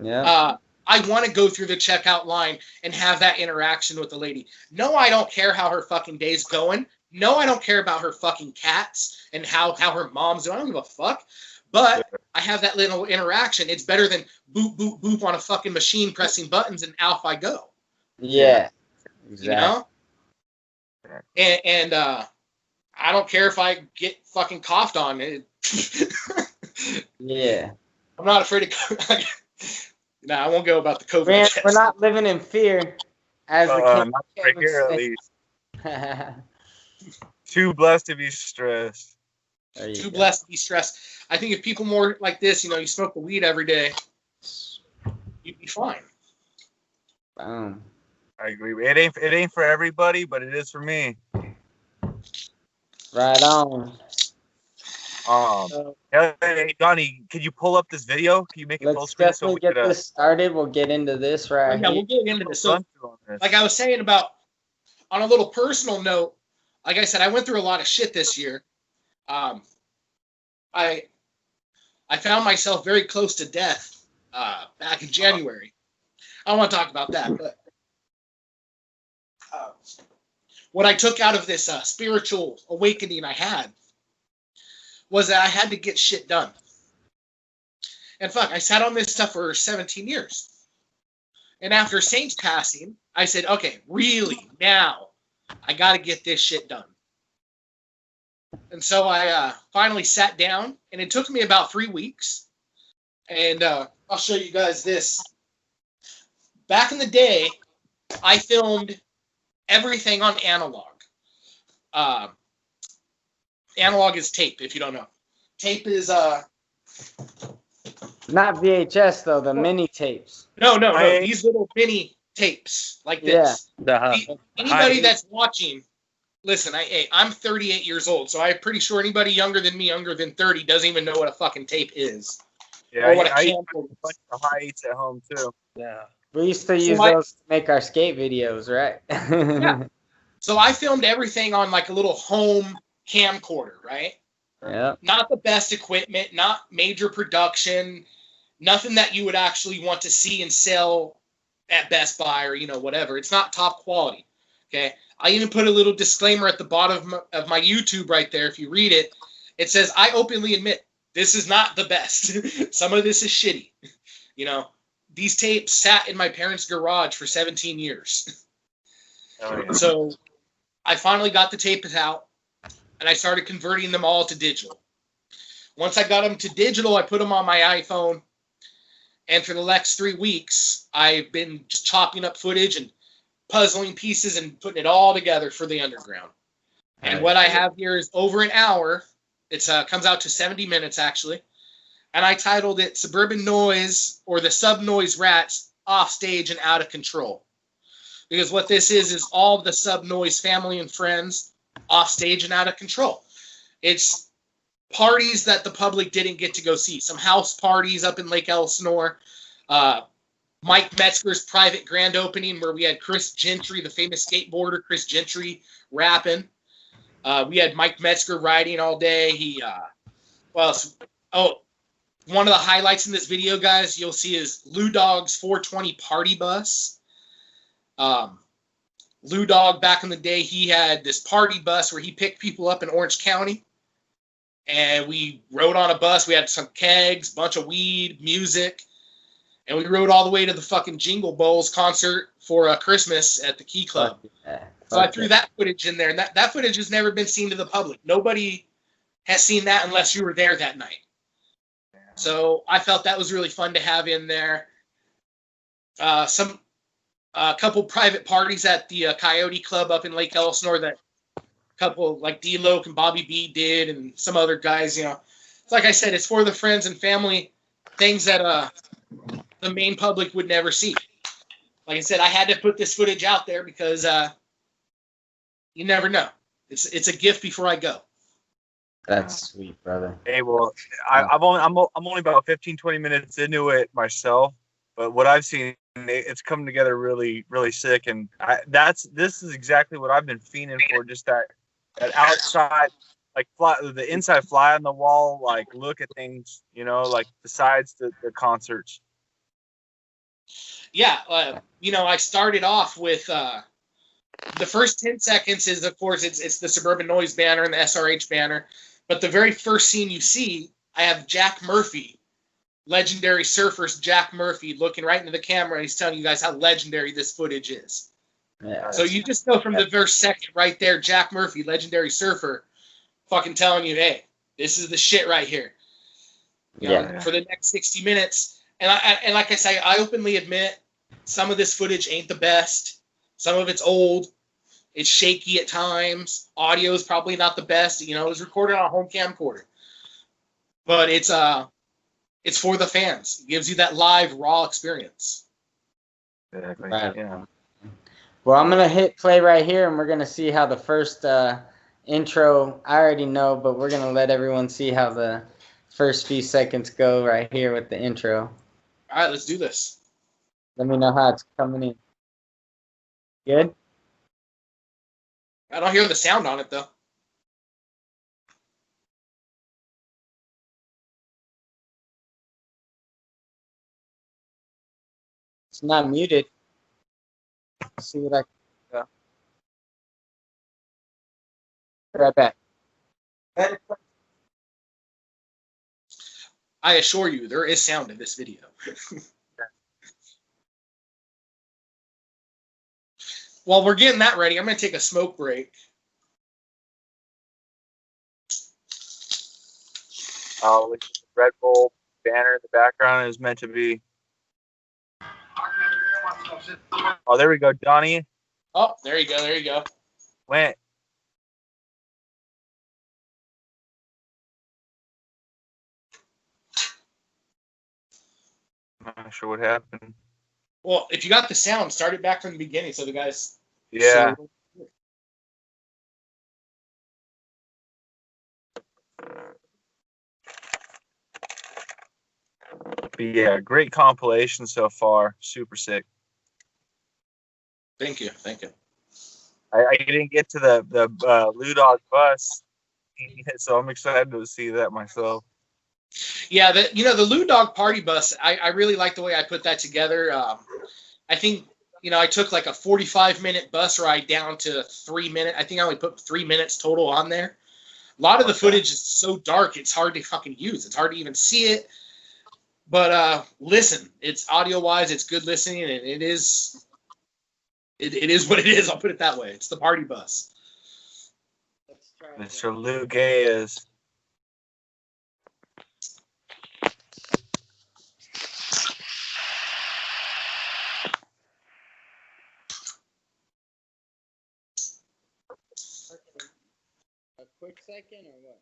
Speaker 3: Yeah.
Speaker 2: I want to go through the checkout line and have that interaction with the lady. No, I don't care how her fucking day's going. No, I don't care about her fucking cats and how her mom's doing. I don't give a fuck. But I have that little interaction. It's better than boop, boop, boop on a fucking machine pressing buttons and off I go.
Speaker 3: Yeah. Exactly.
Speaker 2: You know? And I don't care if I get fucking coughed on.
Speaker 3: Yeah.
Speaker 2: I'm not afraid of... No, I won't go about the COVID.
Speaker 3: Man, we're not living in fear, as the
Speaker 1: not right here at least. Too blessed to be stressed.
Speaker 2: Too blessed to be stressed. I think if people more like this, you know, you smoke the weed every day, you'd be fine.
Speaker 3: Boom.
Speaker 1: I agree. It ain't for everybody, but it is for me.
Speaker 3: Right on.
Speaker 1: Hey, Donnie, can you pull up this video? Can you make it full screen so we
Speaker 3: get this started? We'll get into this right here.
Speaker 2: We'll get into this. So, like I was saying about, on a little personal note, like I said, I went through a lot of shit this year. I found myself very close to death back in January. I don't want to talk about that, but what I took out of this spiritual awakening I had was that I had to get shit done. And fuck, I sat on this stuff for 17 years. And after Saint's passing, I said, okay, really, now I got to get this shit done. And so I finally sat down, and it took me about 3 weeks. And I'll show you guys this. Back in the day, I filmed everything on analog. Analog is tape, if you don't know. Tape is
Speaker 3: not VHS though, the mini tapes.
Speaker 2: No. These little mini tapes like this. Yeah. Anybody that's watching, listen, I'm 38 years old, so I'm pretty sure anybody younger than me, younger than 30, doesn't even know what a fucking tape is.
Speaker 1: Yeah, I used a bunch of heights at home too.
Speaker 3: Yeah. We used to use those to make our skate videos, right?
Speaker 2: Yeah. So I filmed everything on like a little home camcorder, right?
Speaker 3: Yeah.
Speaker 2: Not the best equipment, not major production, nothing that you would actually want to see and sell at Best Buy or, you know, whatever. It's not top quality. Okay. I even put a little disclaimer at the bottom of my YouTube right there. If you read it, It says, I openly admit this is not the best. Some of this is shitty. You know, these tapes sat in my parents' garage for 17 years.
Speaker 1: Oh, yeah.
Speaker 2: So I finally got the tapes out, and I started converting them all to digital. Once I got them to digital, I put them on my iPhone, and for the next 3 weeks, I've been just chopping up footage and puzzling pieces and putting it all together for the underground. And what I have here is over an hour. It comes out to 70 minutes, actually. And I titled it Suburban Noise, or the Sub-Noize Rats, Off Stage and Out of Control. Because what this is all of the Sub-Noize family and friends off stage and out of control. It's parties that the public didn't get to go see. Some house parties up in Lake Elsinore. Mike Metzger's private grand opening where we had Chris Gentry, the famous skateboarder Chris Gentry, rapping. We had Mike Metzger riding all day. One of the highlights in this video, guys, you'll see is Lou Dog's 420 party bus. Lou Dog, back in the day, he had this party bus where he picked people up in Orange County. And we rode on a bus. We had some kegs, bunch of weed, music. And we rode all the way to the fucking Jingle Bowls concert for Christmas at the Key Club. So I threw that footage in there. And that footage has never been seen to the public. Nobody has seen that unless you were there that night. So I felt that was really fun to have in there. A couple private parties at the Coyote Club up in Lake Elsinore that a couple like D-Loke and Bobby B did, and some other guys, you know. Like I said, it's for the friends and family, things that the main public would never see. Like I said, I had to put this footage out there because you never know. It's a gift before I go.
Speaker 3: That's sweet, brother.
Speaker 1: Hey, well, I'm only about 15, 20 minutes into it myself, but what I've seen, it's coming together really, really sick, and this is exactly what I've been fiending for. Just that outside, like the inside fly on the wall, like look at things, you know, like besides the concerts.
Speaker 2: Yeah, you know, I started off with the first 10 seconds is, of course, it's the Suburban Noise banner and the SRH banner. But the very first scene you see, I have Jack Murphy, legendary surfer Jack Murphy, looking right into the camera. And he's telling you guys how legendary this footage is. Yeah, so you just know from the first second right there, Jack Murphy, legendary surfer, fucking telling you, hey, this is the shit right here. You know, for the next 60 minutes. And like I say, I openly admit some of this footage ain't the best. Some of it's old. It's shaky at times. Audio is probably not the best. You know, it was recorded on a home camcorder. But it's for the fans. It gives you that live, raw experience.
Speaker 1: Exactly.
Speaker 3: Right.
Speaker 1: Yeah.
Speaker 3: Well, I'm going to hit play right here, and we're going to see how the first intro, I already know, but we're going to let everyone see how the first few seconds go right here with the intro.
Speaker 2: All right, let's do this.
Speaker 3: Let me know how it's coming in. Good?
Speaker 2: I don't hear the sound on it, though.
Speaker 3: It's not muted. Let's see what I can do. Be right back.
Speaker 2: I assure you, there is sound in this video. While we're getting that ready, I'm going to take a smoke break.
Speaker 1: Oh, the Red Bull banner in the background is meant to be. Oh, there we go, Donnie.
Speaker 2: Oh, there you go. There you go.
Speaker 1: Went. I'm not sure what happened.
Speaker 2: Well, if you got the sound, start it back from the beginning so the guys.
Speaker 1: Yeah. But yeah, great compilation so far. Super sick.
Speaker 2: Thank you. Thank you.
Speaker 1: I didn't get to the Lou Dog bus, so I'm excited to see that myself.
Speaker 2: Yeah, the Lou Dog party bus, I really like the way I put that together. I think, I took like a 45-minute bus ride down to 3 minutes. I think I only put 3 minutes total on there. A lot of the footage is so dark, it's hard to fucking use. It's hard to even see it. But listen, it's audio-wise, it's good listening, and it is what it is. I'll put it that way. It's the party bus.
Speaker 1: Mr. Lou Gayes.
Speaker 3: A quick second or what?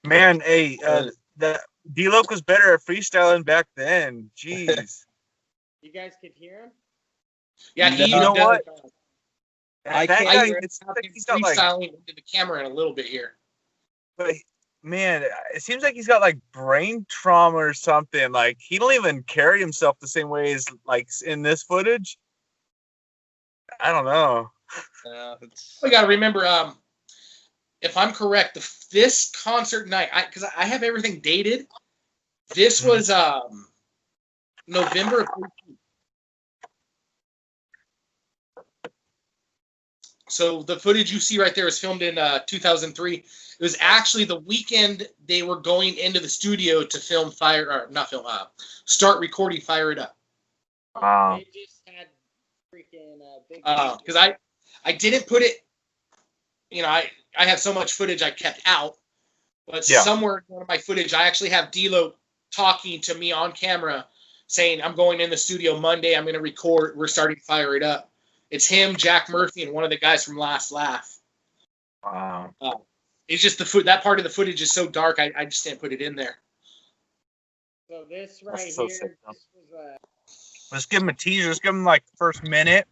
Speaker 1: Man, hey, the D-Loc was better at freestyling back then. Jeez.
Speaker 3: You guys could hear him?
Speaker 2: Yeah,
Speaker 4: No.
Speaker 2: he
Speaker 1: You know what?
Speaker 4: I
Speaker 1: That
Speaker 4: can't
Speaker 1: guy,
Speaker 4: hear
Speaker 1: it's like he's got like,
Speaker 2: freestyling into the camera in a little bit here.
Speaker 1: but man, it seems like he's got like brain trauma or something. Like he don't even carry himself the same way as like in this footage. I don't know.
Speaker 2: We got to remember, if I'm correct, this concert night, because I have everything dated. This was November of 2013. So the footage you see right there was filmed in 2003. It was actually the weekend they were going into the studio to start recording Fire It Up.
Speaker 1: Wow.
Speaker 3: They just had freaking big.
Speaker 2: Because I didn't put it, I have so much footage I kept out, but somewhere in one of my footage, I actually have D-Lo talking to me on camera saying, I'm going in the studio Monday, I'm going to record, we're starting to Fire It Up. It's him, Jack Murphy, and one of the guys from Last Laugh.
Speaker 1: Wow.
Speaker 2: It's just that part of the footage is so dark, I just didn't put it in there.
Speaker 3: So this right
Speaker 1: That's so
Speaker 3: here,
Speaker 1: sick,
Speaker 3: this was
Speaker 1: Let's give him a teaser. Let's give him like the first minute,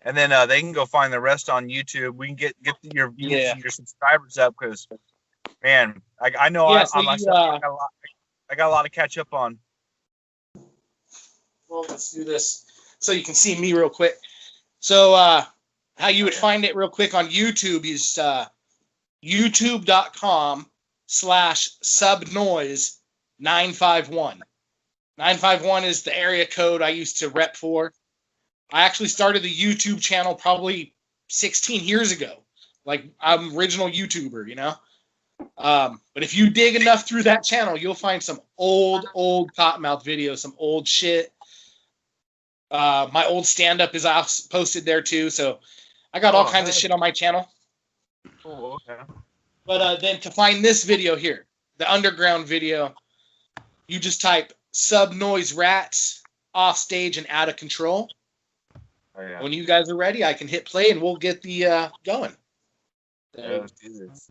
Speaker 1: and then they can go find the rest on YouTube. We can get your views and your subscribers up because, man, I know I got a lot to catch up on.
Speaker 2: Well, let's do this so you can see me real quick. So how you would find it real quick on YouTube is youtube.com/Sub-Noize 951. 951 is the area code I used to rep for. I actually started the YouTube channel probably 16 years ago. Like, I'm original YouTuber, But if you dig enough through that channel, you'll find some old Cottonmouth videos, some old shit. My old stand-up is posted there too, so I got all kinds of shit on my channel.
Speaker 1: Oh, okay.
Speaker 2: But then to find this video here, the underground video, you just type Sub-Noize Rats off stage and out of control.
Speaker 1: Oh, yeah.
Speaker 2: When you guys are ready, I can hit play and we'll get the going.
Speaker 1: Yeah, let's do this.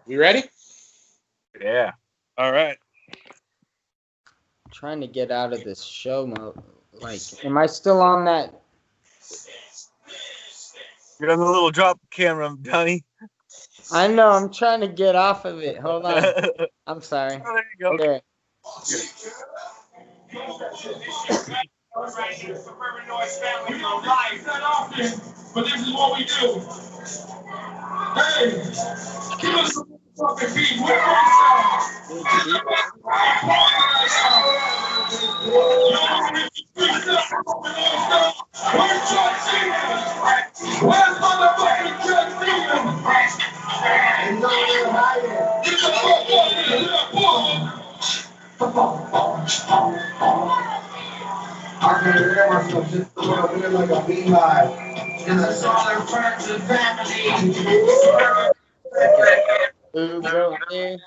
Speaker 2: We ready?
Speaker 1: Yeah.
Speaker 4: All right.
Speaker 3: trying to get out of this show mode. Like, am I still on that?
Speaker 1: You're on the little drop camera, Donnie.
Speaker 3: I know, I'm trying to get off of it. Hold on. I'm sorry.
Speaker 1: Oh, there you go.
Speaker 3: There.
Speaker 5: But this is what we do. Hey, give us some fucking beat. Where's motherfucking Judge Stevens? Get the fuck up here, I can't hear myself just going in like a beehive. And that's all our friends and family.
Speaker 3: Ooh, bro, man.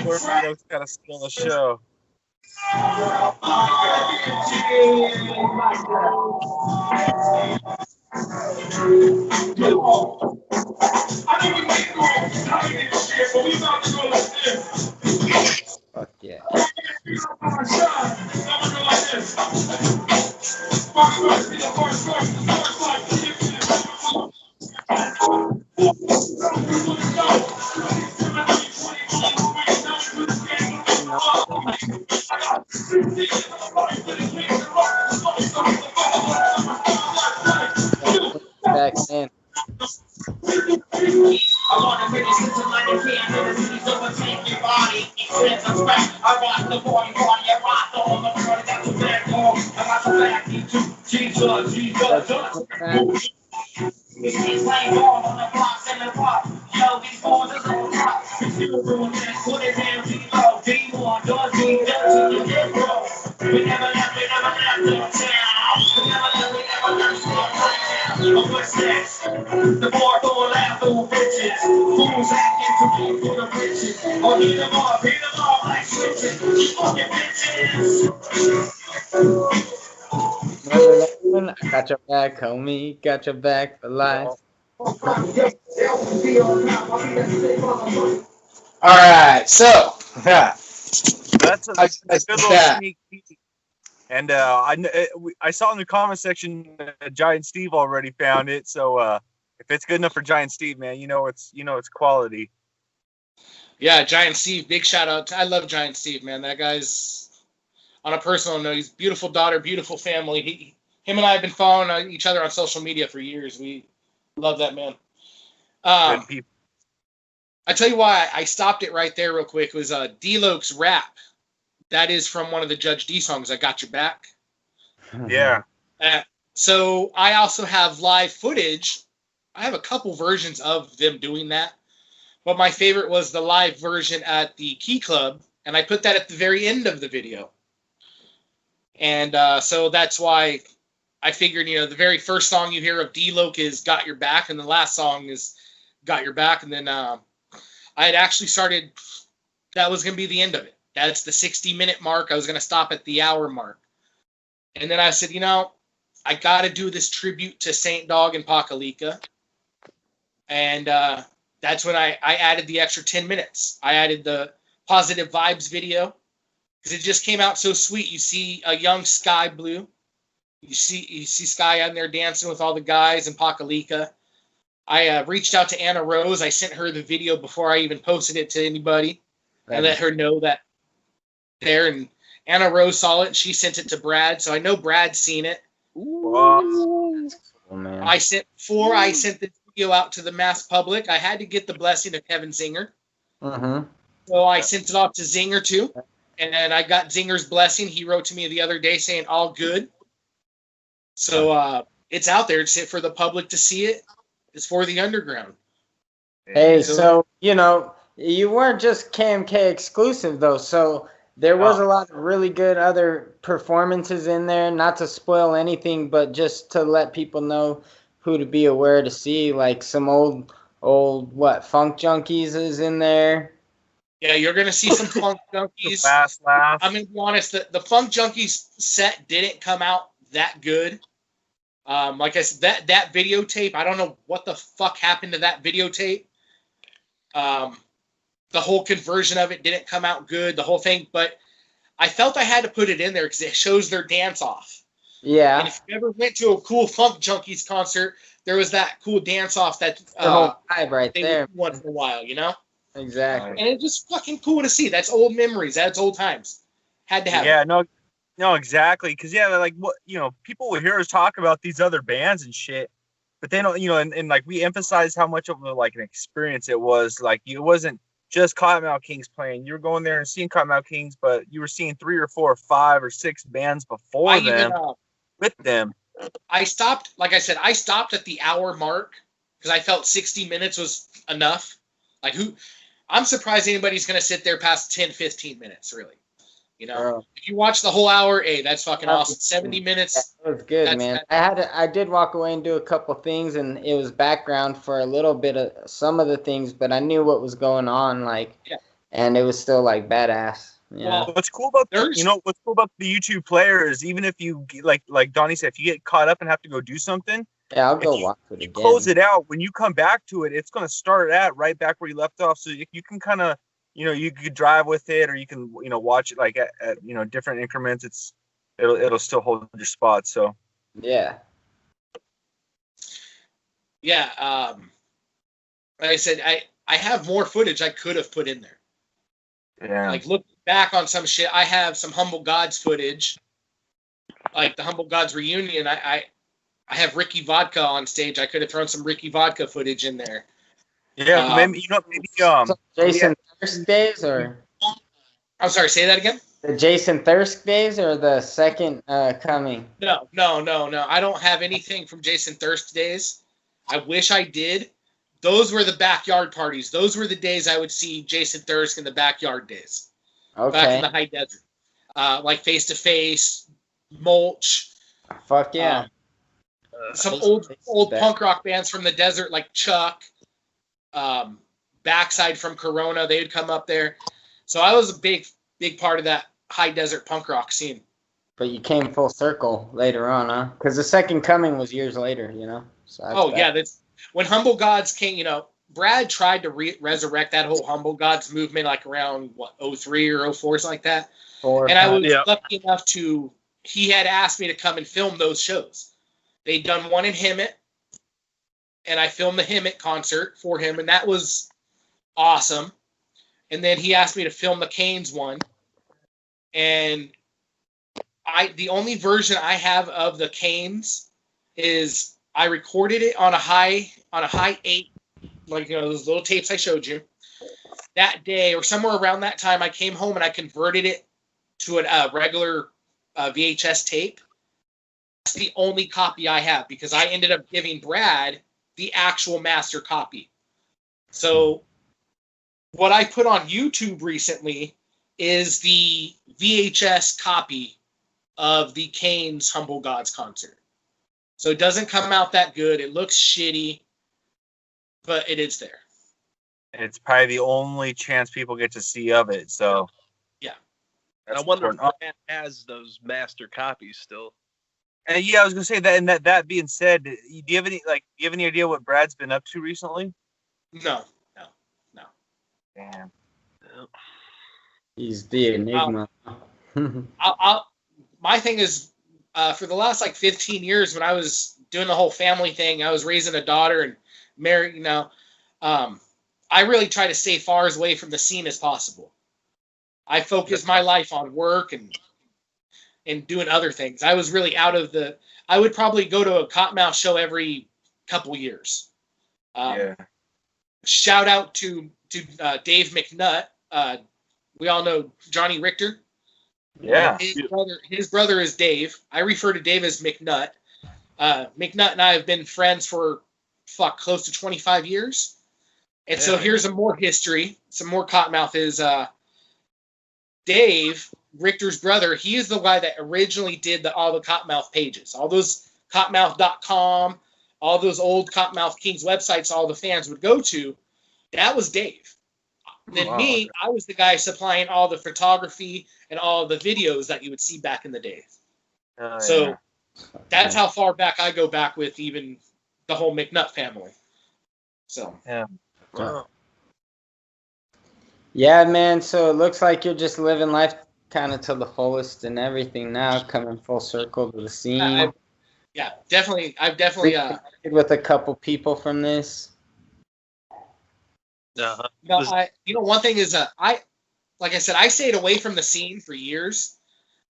Speaker 1: Scorpio's got to steal the show.
Speaker 3: Fuck yeah. Back in.
Speaker 5: back into Jesus. It's like ball on the blocks in the park. Yo, these boys is on top. We still doing that. Put it down, G-Lo. D1, does he, does he, get bro. We never left the town. We never left the but what's next? The boy going laugh through bitches. Fools acting to be for the riches. Or beat them up like switches. You fucking bitches.
Speaker 3: Remember that one? I got your back, homie. Got your back for life.
Speaker 2: All right, so
Speaker 1: That's a
Speaker 2: I
Speaker 1: good little
Speaker 2: that.
Speaker 1: sneak peek. And I saw in the comment section that Giant Steve already found it. So if it's good enough for Giant Steve, man, it's quality.
Speaker 2: Yeah, Giant Steve, big shout out. I love Giant Steve, man. That guy's, on a personal note, he's beautiful daughter, beautiful family. Him and I have been following each other on social media for years. We love that man.
Speaker 1: Good people.
Speaker 2: I tell you why I stopped it right there real quick. It was D-Loke's rap. That is from one of the Judge D songs, I Got Your Back.
Speaker 1: Yeah.
Speaker 2: So I also have live footage. I have a couple versions of them doing that. But my favorite was the live version at the Key Club. And I put that at the very end of the video. And so that's why I figured, the very first song you hear of D-Loke is Got Your Back. And the last song is Got Your Back. And then I had actually started, that was going to be the end of it. That's the 60-minute mark. I was going to stop at the hour mark. And then I said, I got to do this tribute to Saint Dog and Pakalika. And that's when I added the extra 10 minutes. I added the Positive Vibes video because it just came out so sweet. You see a young Sky Blue. You see Sky out there dancing with all the guys and Pakalika. I reached out to Anna Rose. I sent her the video before I even posted it to anybody. I let her know that there, and Anna Rose saw it, and she sent it to Brad, so I know Brad's seen it.
Speaker 3: Oh, man.
Speaker 2: I sent this video out to the mass public. I had to get the blessing of Kevin Zinger. So I sent it off to Zinger too, and then I got Zinger's blessing. He wrote to me the other day saying all good. So it's out there. It's for the public to see it. It's for the underground.
Speaker 3: Hey, so you weren't just KMK exclusive though, so there was a lot of really good other performances in there. Not to spoil anything, but just to let people know who to be aware to see. Like some old Funk Junkies is in there.
Speaker 2: Yeah, you're gonna see some Funk Junkies.
Speaker 1: Fast laugh.
Speaker 2: I'm gonna be honest, the Funk Junkies set didn't come out that good. Like I said, that videotape, I don't know what the fuck happened to that videotape. The whole conversion of it didn't come out good, the whole thing, but I felt I had to put it in there because it shows their dance off.
Speaker 3: Yeah.
Speaker 2: And if you ever went to a cool Funk Junkies concert, there was that cool dance off that
Speaker 3: the whole vibe right
Speaker 2: they
Speaker 3: there.
Speaker 2: would do once in a while,
Speaker 3: Exactly.
Speaker 2: And it's just fucking cool to see. That's old memories. That's old times. Had to have it.
Speaker 1: Yeah, no, exactly. Because like what people would hear us talk about these other bands and shit, but they don't, and like we emphasize how much of like an experience it was. Like it wasn't just Cottonmouth Kings playing. You were going there and seeing Cottonmouth Kings, but you were seeing 3 or 4 or 5 or 6 bands before with them.
Speaker 2: I stopped, like I said, at the hour mark because I felt 60 minutes was enough. Like I'm surprised anybody's going to sit there past 10, 15 minutes, really. If you watch the whole hour, hey, that's fucking awesome. 70 minutes.
Speaker 3: That was good, man. I did walk away and do a couple things, and it was background for a little bit of some of the things, but I knew what was going on, and it was still like badass.
Speaker 1: Well, what's cool about the YouTube player is even if you like Donnie said, if you get caught up and have to go do something,
Speaker 3: I'll go watch it again.
Speaker 1: Close it out. When you come back to it, it's gonna start right back where you left off. So you can kind of you could drive with it, or you can watch it like at different increments. It'll still hold your spot. So
Speaker 3: yeah.
Speaker 2: Like I said, I have more footage I could have put in there.
Speaker 1: Yeah.
Speaker 2: Like look back on some shit. I have some Humble Gods footage, like the Humble Gods reunion. I have Ricky Vodka on stage. I could have thrown some Ricky Vodka footage in there.
Speaker 1: Yeah, maybe
Speaker 3: Jason Thursdays or.
Speaker 2: I'm sorry, say that again.
Speaker 3: The Jason Thirsk days or the second coming?
Speaker 2: No. I don't have anything from Jason Thirsk days. I wish I did. Those were the backyard parties. Those were the days I would see Jason Thirsk in the backyard days. Back in the high desert. Like Face to Face, Mulch.
Speaker 3: Fuck yeah.
Speaker 2: Some old punk rock bands from the desert like Chuck, Backside from Corona. They would come up there. So I was a big part of that high desert punk rock scene.
Speaker 3: But you came full circle later on, huh? Because the second coming was years later, you know? So
Speaker 2: that's when Humble Gods came, you know, Brad tried to resurrect that whole Humble Gods movement like around, 03 or 04, something like that. And I was lucky enough he had asked me to come and film those shows. They'd done one in Hemet, and I filmed the Hemet concert for him, and that was awesome. And then he asked me to film the Canes one, and the only version I have of the Canes is I recorded it on a high 8, like, you know, those little tapes I showed you. That day or somewhere around that time, I came home and I converted it to a regular VHS tape. That's the only copy I have because I ended up giving Brad the actual master copy. So what I put on YouTube recently is the VHS copy of the Canes Humble Gods concert. So it doesn't come out that good. It looks shitty, but it is there.
Speaker 1: It's probably the only chance people get to see of it. So
Speaker 2: yeah,
Speaker 4: I wonder if Brad has those master copies still.
Speaker 1: And yeah, I was gonna say that. And that being said, do you have any idea what Brad's been up to recently?
Speaker 2: No.
Speaker 1: Damn.
Speaker 3: He's the enigma.
Speaker 2: My thing is, for the last 15 years, when I was doing the whole family thing, I was raising a daughter and married. You know, I really try to stay far as away from the scene as possible. I focus my life on work and doing other things. I was really out of the. I would probably go to a Cottonmouth show every couple years. Shout out to Dave McNutt. We all know Johnny Richter.
Speaker 1: Yeah.
Speaker 2: His brother is Dave. I refer to Dave as McNutt. McNutt and I have been friends for close to 25 years. And so here's some more history. Some more Cottonmouth is Dave, Richter's brother. He is the guy that originally did all the Cottonmouth pages. All those Cottonmouth.com, all those old Cottonmouth Kings websites all the fans would go to. That was Dave. Then me, I was the guy supplying all the photography and all the videos that you would see back in the day. That's how far back I go back with even the whole McNutt family. So
Speaker 3: yeah, man. So it looks like you're just living life kind of to the fullest and everything now, coming full circle to the scene.
Speaker 2: Definitely. I've definitely
Speaker 3: with a couple people from this.
Speaker 2: One thing is, like I said, I stayed away from the scene for years,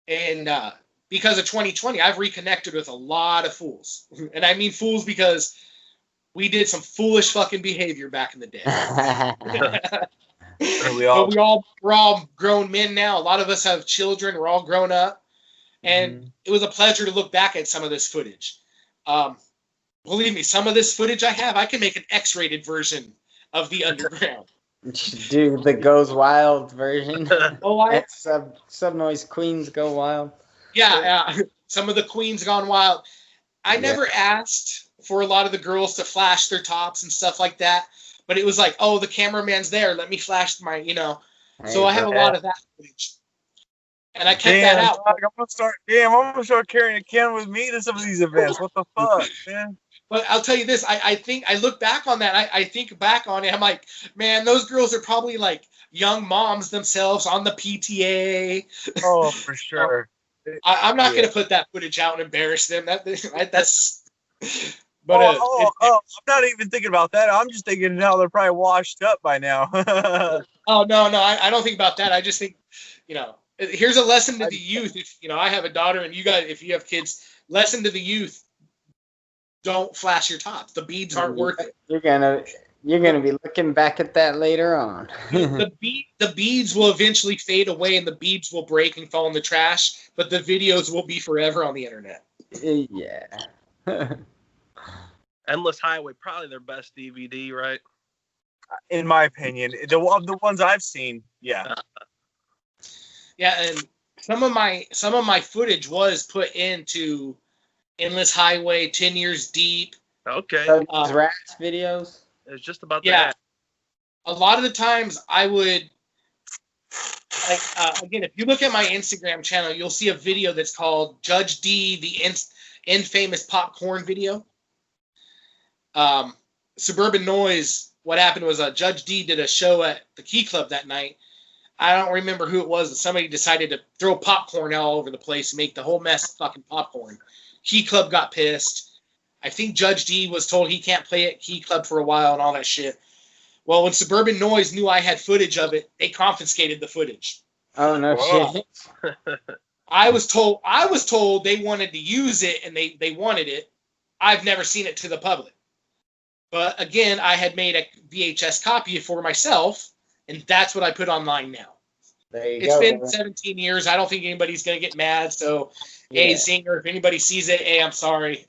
Speaker 2: and because of 2020, I've reconnected with a lot of fools, and I mean fools because we did some foolish fucking behavior back in the day. We're all grown men now. A lot of us have children. We're all grown up, and it was a pleasure to look back at some of this footage. Believe me, some of this footage I can make an X-rated version of the underground.
Speaker 3: Dude, the Goes Wild version. Sub-Noize Queens Go Wild.
Speaker 2: Yeah. Some of the queens gone wild. I never asked for a lot of the girls to flash their tops and stuff like that, but it was like, oh, the cameraman's there. Let me flash my, So I have a lot of that footage. And I kept that out.
Speaker 1: I'm gonna start carrying a camera with me to some of these events. What the fuck, man?
Speaker 2: But I'll tell you this, I think I look back on that. I think back on it. I'm like, man, those girls are probably like young moms themselves on the PTA.
Speaker 1: Oh, for sure.
Speaker 2: I'm not going to put that footage out and embarrass them. That's. But
Speaker 1: I'm not even thinking about that. I'm just thinking now they're probably washed up by now.
Speaker 2: Oh no, I don't think about that. I just think, here's a lesson to the youth. If I have a daughter and you guys, if you have kids, lesson to the youth. Don't flash your tops. The beads aren't worth it.
Speaker 3: You're gonna be looking back at that later on.
Speaker 2: The beads will eventually fade away and the beads will break and fall in the trash, but the videos will be forever on the internet.
Speaker 3: Yeah.
Speaker 4: Endless Highway, probably their best DVD, right?
Speaker 1: In my opinion, the ones I've seen, yeah.
Speaker 2: Yeah, and some of my footage was put into Endless Highway, 10 Years Deep.
Speaker 4: Okay.
Speaker 3: So these Rats videos.
Speaker 4: It's just about
Speaker 2: Yeah.
Speaker 4: that.
Speaker 2: A lot of the times I would, like, again, if you look at my Instagram channel, you'll see a video that's called Judge D, the infamous popcorn video. Suburban Noise, what happened was Judge D did a show at the Key Club that night. I don't remember who it was, but somebody decided to throw popcorn all over the place and make the whole mess fucking popcorn. Key Club got pissed. I think Judge D was told he can't play at Key Club for a while and all that shit. Well, when Suburban Noise knew I had footage of it, they confiscated the footage.
Speaker 3: Oh no shit.
Speaker 2: I was told they wanted to use it and they wanted it. I've never seen it to the public. But again, I had made a VHS copy for myself, and that's what I put online now.
Speaker 3: There you
Speaker 2: It's
Speaker 3: go.
Speaker 2: been 17 years. I don't think anybody's going to get mad. So, hey, Zinger, if anybody sees it, hey, I'm sorry.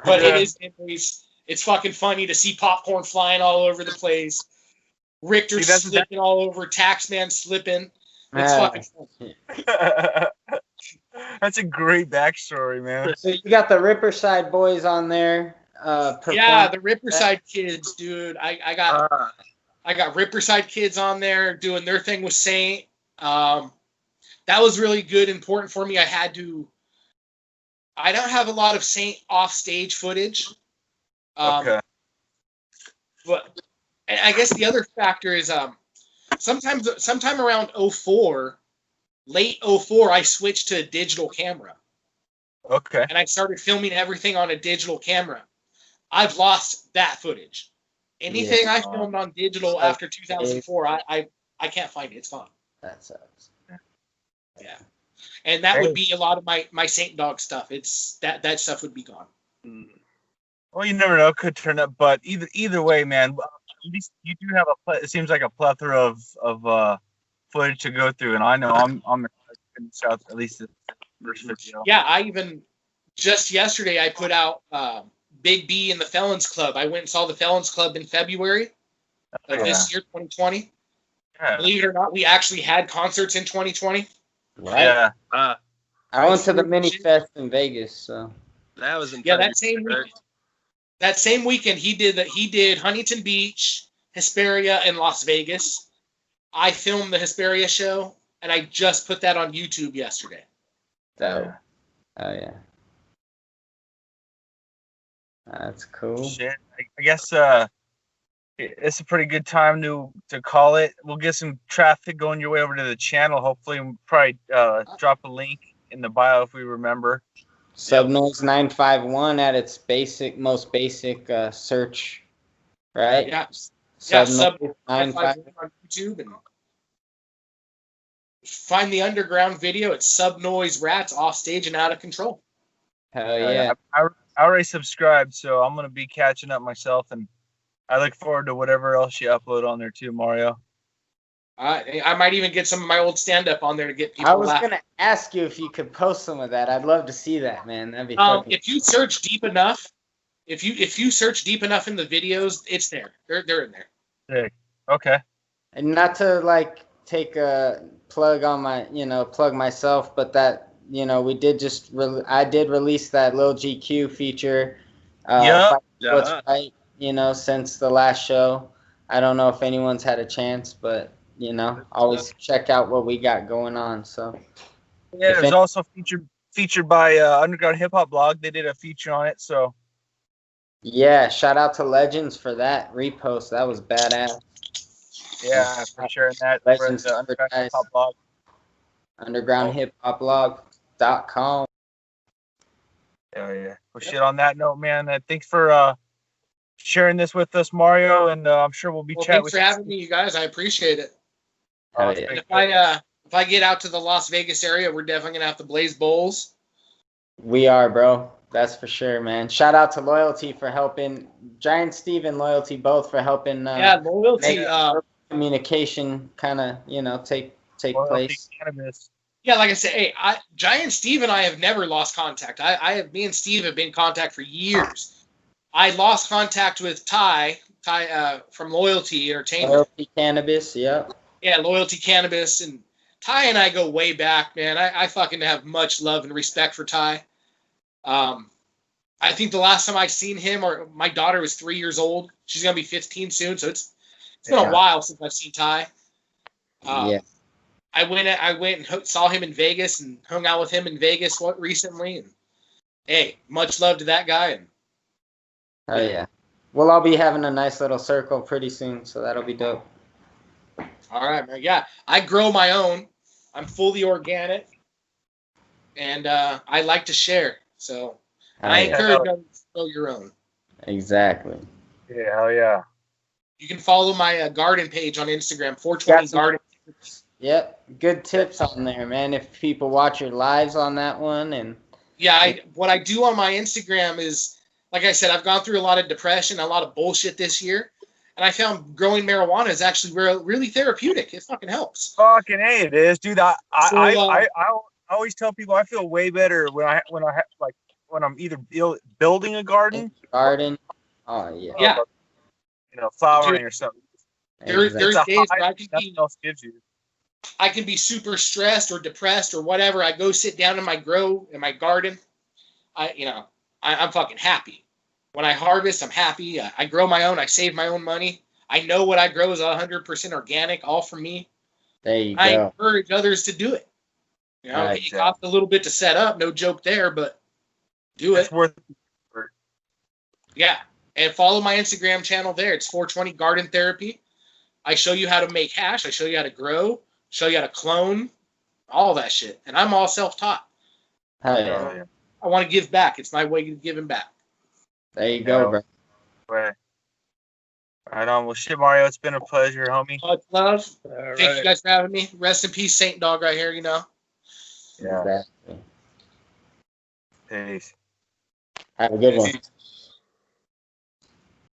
Speaker 2: But it is memories. It's fucking funny to see popcorn flying all over the place. Richter slipping all over. Taxman slipping. It's fucking funny.
Speaker 1: That's a great backstory, man.
Speaker 3: So you got the Ripperside boys on there.
Speaker 2: Yeah, the Ripperside kids, dude. I got Ripperside kids on there doing their thing with Saint. That was really good, important for me. I don't have a lot of Saint off stage footage.
Speaker 1: Okay.
Speaker 2: But and I guess the other factor is sometime around 04, late 04, I switched to a digital camera.
Speaker 1: Okay.
Speaker 2: And I started filming everything on a digital camera. I've lost that footage. Anything I filmed on digital after 2004, I can't find it. It's gone.
Speaker 3: That sucks.
Speaker 2: Yeah. And that would be a lot of my Saint Dog stuff. It's that stuff would be gone.
Speaker 1: Well, you never know. It could turn up, but either way, man, at least you do have it seems like a plethora of footage to go through, and I know I'm south at least the first video.
Speaker 2: Yeah, I even just yesterday I put out Big B in the Felons Club. I went and saw the Felons Club in February of this year, 2020.
Speaker 1: Yeah.
Speaker 2: Believe it or not, we actually had concerts in 2020.
Speaker 3: Right.
Speaker 1: Yeah.
Speaker 3: I went to the Mini Fest in Vegas, so
Speaker 4: That was in
Speaker 2: that same weekend. That same weekend, he did Huntington Beach, Hesperia, and Las Vegas. I filmed the Hesperia show, and I just put that on YouTube yesterday.
Speaker 3: oh yeah, that's cool.
Speaker 1: Shit. I guess it's a pretty good time to call it. We'll get some traffic going your way over to the channel. Hopefully, we'll probably drop a link in the bio if we remember.
Speaker 3: Sub-Noize 951 at its most basic search, right?
Speaker 2: Yeah.
Speaker 3: Sub-Noize 951
Speaker 2: on YouTube and find the underground video. It's Sub-Noize Rats off stage and out of control.
Speaker 3: Hell yeah.
Speaker 1: I already subscribed, so I'm gonna be catching up myself, and I look forward to whatever else you upload on there too, Mario.
Speaker 2: I might even get some of my old stand-up on there to get people
Speaker 3: I was
Speaker 2: laughing.
Speaker 3: gonna ask you if you could post some of that. I'd love to see that, man. That'd be fucking.
Speaker 2: If you search deep enough, if you search deep enough in the videos, it's there. They're in there.
Speaker 1: Sick. Okay.
Speaker 3: And not to like take a plug on plug myself, but that we did I did release that Lil GQ feature. What's right, since the last show. I don't know if anyone's had a chance, but always check out what we got going on. So
Speaker 1: yeah, it was also featured by Underground Hip Hop Blog. They did a feature on it, so
Speaker 3: yeah, shout out to Legends for that repost. That was badass.
Speaker 1: Yeah, for sharing that.
Speaker 3: Legends
Speaker 1: For the Underground Hip Hop Blog.
Speaker 3: UndergroundHipHopBlog.com.
Speaker 1: Oh yeah. Well, shit. On that note, man, thanks for sharing this with us, Mario, and I'm sure we'll be chatting.
Speaker 2: Thanks for having me, you guys. I appreciate it.
Speaker 3: Oh, yeah.
Speaker 2: If I get out to the Las Vegas area, we're definitely gonna have to blaze bowls.
Speaker 3: We are, bro. That's for sure, man. Shout out to Loyalty for helping, Giant Steve and Loyalty both for helping.
Speaker 2: Yeah, Loyalty.
Speaker 3: make communication kind of take
Speaker 1: Loyalty
Speaker 3: place.
Speaker 1: Cannabis.
Speaker 2: Yeah, like I said, hey, Giant Steve and I have never lost contact. Me and Steve have been in contact for years. I lost contact with Ty from Loyalty Entertainment.
Speaker 3: Loyalty Cannabis, yep.
Speaker 2: Yeah, Loyalty Cannabis, and Ty and I go way back, man. I fucking have much love and respect for Ty. I think the last time I seen him, or my daughter was 3 years old. She's gonna be 15 soon, so it's been a while since I've seen Ty.
Speaker 3: Yeah.
Speaker 2: I went and saw him in Vegas and hung out with him in Vegas recently. And hey, much love to that guy. And
Speaker 3: Oh yeah. We'll all be having a nice little circle pretty soon, so that'll be dope.
Speaker 2: all right, man. Yeah, I grow my own. I'm fully organic, and I like to share. So I encourage you to grow your own.
Speaker 3: Exactly.
Speaker 1: Yeah, hell yeah.
Speaker 2: You can follow my garden page on Instagram, 420 Garden.
Speaker 3: Yep, good tips on there, man. If people watch your lives on that one, and
Speaker 2: yeah, what I do on my Instagram is, like I said, I've gone through a lot of depression, a lot of bullshit this year, and I found growing marijuana is actually really therapeutic. It fucking helps.
Speaker 1: Fucking A, it is, dude. I always tell people I feel way better when I'm either building a garden.
Speaker 3: Oh yeah.
Speaker 2: Yeah.
Speaker 1: Flowering or something.
Speaker 2: There's days where
Speaker 1: nothing else gives you.
Speaker 2: I can be super stressed or depressed or whatever. I go sit down in my garden. I'm fucking happy. When I harvest, I'm happy. I grow my own. I save my own money. I know what I grow is 100% organic, all from me.
Speaker 3: There you
Speaker 2: I
Speaker 3: go.
Speaker 2: encourage others to do it.
Speaker 3: Right,
Speaker 2: It costs a little bit to set up, no joke there, but do
Speaker 1: It's
Speaker 2: it.
Speaker 1: worth it.
Speaker 2: Yeah. And follow my Instagram channel there. It's 420 Garden Therapy. I show you how to make hash. I show you how to grow, show you how to clone, all that shit. And I'm all self-taught.
Speaker 3: Hell yeah.
Speaker 2: I want to give back. It's my way of giving back.
Speaker 3: There you go, bro.
Speaker 1: Right on. Well, shit, Mario, it's been a pleasure, homie.
Speaker 2: Much love.
Speaker 4: All
Speaker 2: Thank you
Speaker 4: right.
Speaker 2: guys for having me. Rest in peace, Saint Dog right here,
Speaker 1: Yeah.
Speaker 3: Exactly.
Speaker 1: Peace.
Speaker 3: Have a good one.